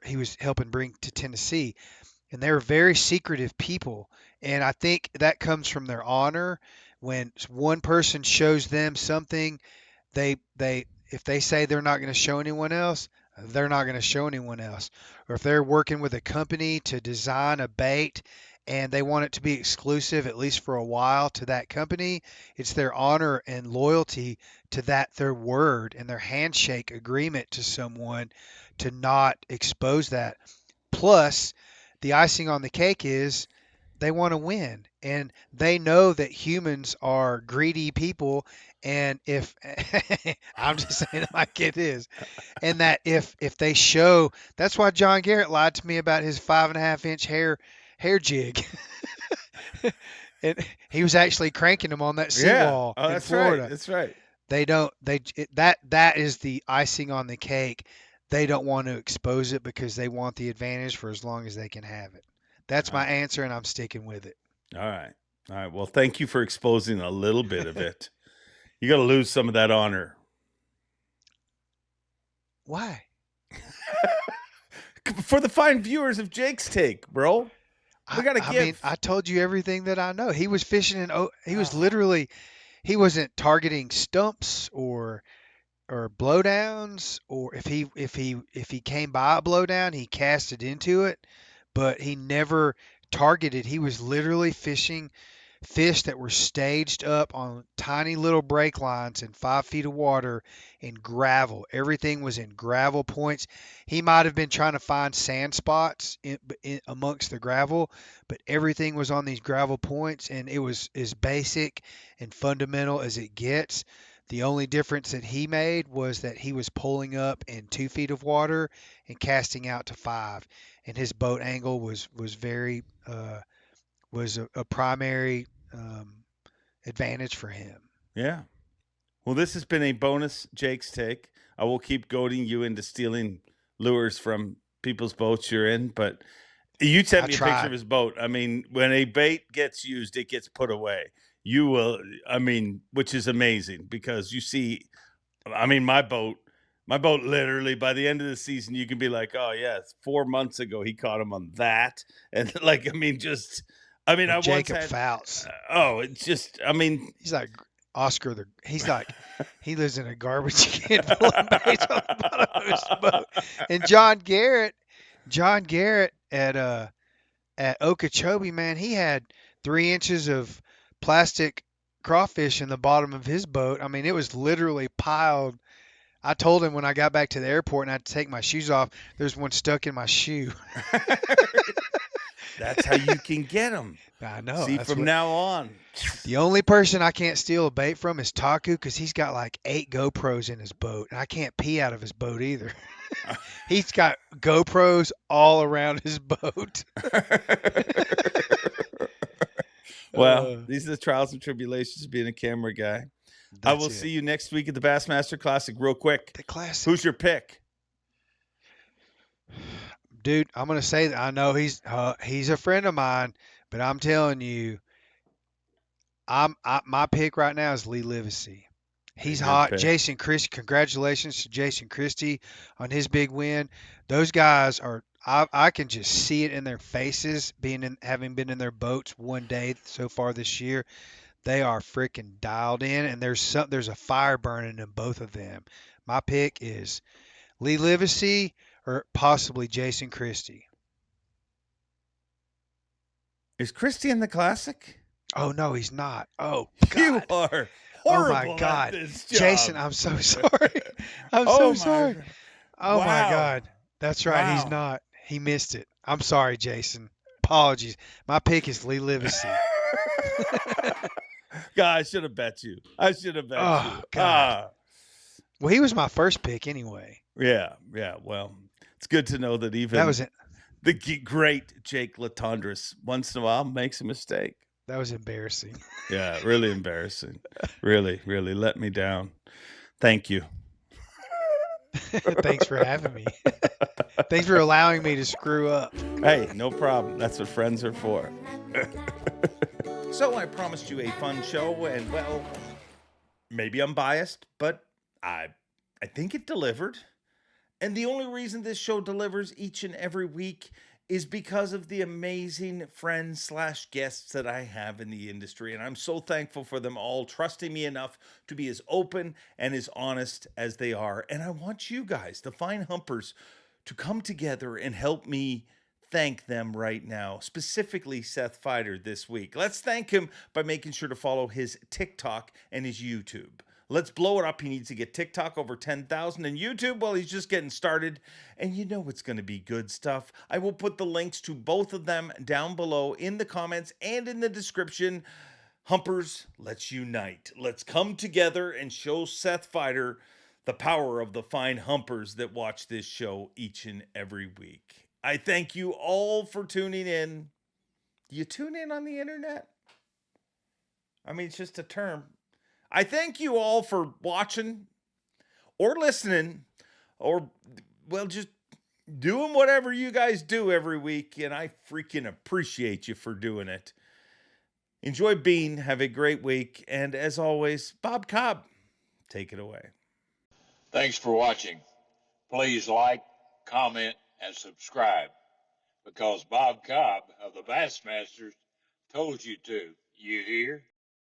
Speaker 5: he was helping bring to Tennessee. And they were very secretive people. And I think that comes from their honor. When one person shows them something, if they say they're not going to show anyone else, they're not going to show anyone else. Or if they're working with a company to design a bait and they want it to be exclusive, at least for a while, to that company, it's their honor and loyalty to their word and their handshake agreement to someone to not expose that. Plus, the icing on the cake is they want to win, and they know that humans are greedy people. And if I'm just saying it like it is, and that if they show, that's why John Garrett lied to me about his 5.5-inch hair jig. And he was actually cranking them on that seawall in Florida.
Speaker 1: Right. That's right.
Speaker 5: They don't. That is the icing on the cake. They don't want to expose it because they want the advantage for as long as they can have it. That's my answer, and I'm sticking with it.
Speaker 1: All right. All right. Well, thank you for exposing a little bit of it. You got to lose some of that honor.
Speaker 5: Why?
Speaker 1: For the fine viewers of Jake's Take, bro. We got to give.
Speaker 5: I mean, I told you everything that I know. He was fishing he was literally, he wasn't targeting stumps or blowdowns, or if he came by a blowdown, he cast it into it, but he never targeted. He was literally fishing fish that were staged up on tiny little break lines in 5 feet of water in gravel. Everything was in gravel points. He might have been trying to find sand spots in amongst the gravel, but everything was on these gravel points, and it was as basic and fundamental as it gets. The only difference that he made was that he was pulling up in 2 feet of water and casting out to 5, and his boat angle was very was a primary advantage for him.
Speaker 1: Yeah. Well, this has been a bonus Jake's Take. I will keep goading you into stealing lures from people's boats you're in, but you sent me a picture of his boat. I mean, when a bait gets used, it gets put away. You will, I mean, which is amazing because you see, I mean, my boat literally by the end of the season, you can be like, oh, yeah, 4 months ago, he caught him on that. And like, I mean, I
Speaker 5: Jacob
Speaker 1: once had,
Speaker 5: Fouts.
Speaker 1: It's just, I mean,
Speaker 5: he's like Oscar. He's like, he lives in a garbage can full of baits on the bottom of his boat. And John Garrett at Okeechobee, man, he had 3 inches of plastic crawfish in the bottom of his boat. I mean, it was literally piled. I told him when I got back to the airport and I had to take my shoes off, there's one stuck in my shoe.
Speaker 1: That's how you can get them.
Speaker 5: I know.
Speaker 1: See, from now on.
Speaker 5: The only person I can't steal a bait from is Taku, because he's got like 8 GoPros in his boat, and I can't pee out of his boat either. He's got GoPros all around his boat.
Speaker 1: Well, these are the trials and tribulations of being a camera guy. I will see you next week at the Bassmaster Classic. Real quick.
Speaker 5: The Classic.
Speaker 1: Who's your pick?
Speaker 5: Dude, I'm gonna say that I know he's a friend of mine, but I'm telling you, my pick right now is Lee Livesey. He's hot.
Speaker 1: Pick.
Speaker 5: Jason Christie, congratulations to Jason Christie on his big win. Those guys are. I can just see it in their faces, having been in their boats one day so far this year. They are freaking dialed in, and there's a fire burning in both of them. My pick is Lee Livesey or possibly Jason Christie.
Speaker 1: Is Christie in the Classic?
Speaker 5: Oh no, he's not. Oh God.
Speaker 1: You are horrible.
Speaker 5: Oh my God,
Speaker 1: at this job.
Speaker 5: Jason, I'm so sorry. I'm
Speaker 1: Oh
Speaker 5: so
Speaker 1: my-
Speaker 5: sorry. Oh
Speaker 1: Wow.
Speaker 5: my God, that's right.
Speaker 1: Wow.
Speaker 5: He's not. He missed it. I'm sorry, Jason. Apologies. My pick is Lee Livesey.
Speaker 1: God, I should have bet you. I should have bet you.
Speaker 5: Oh, God. Well, he was my first pick anyway.
Speaker 1: Yeah. Well, it's good to know that even
Speaker 5: That was it.
Speaker 1: the great Jake Latendresse once in a while makes a mistake.
Speaker 5: That was embarrassing.
Speaker 1: Yeah, really embarrassing. Really let me down. Thank you.
Speaker 5: Thanks for having me. Thanks for allowing me to screw up.
Speaker 1: Hey, no problem. That's what friends are for. So I promised you a fun show, and well, maybe I'm biased, but I think it delivered. And the only reason this show delivers each and every week is because of the amazing friends / guests that I have in the industry. And I'm so thankful for them all trusting me enough to be as open and as honest as they are. And I want you guys, the fine humpers, to come together and help me thank them right now, specifically Seth Feider this week. Let's thank him by making sure to follow his TikTok and his YouTube. Let's blow it up. He needs to get TikTok over 10,000 and YouTube, well, he's just getting started. And you know it's going to be good stuff. I will put the links to both of them down below in the comments and in the description. Humpers, let's unite. Let's come together and show Seth Feider the power of the fine humpers that watch this show each and every week. I thank you all for tuning in. Do you tune in on the internet? I mean, it's just a term. I thank you all for watching or listening or, well, just doing whatever you guys do every week. And I freaking appreciate you for doing it. Enjoy being. Have a great week. And as always, Bob Cobb, take it away.
Speaker 6: Thanks for watching. Please like, comment, and subscribe because Bob Cobb of the Bassmasters told you to. You hear?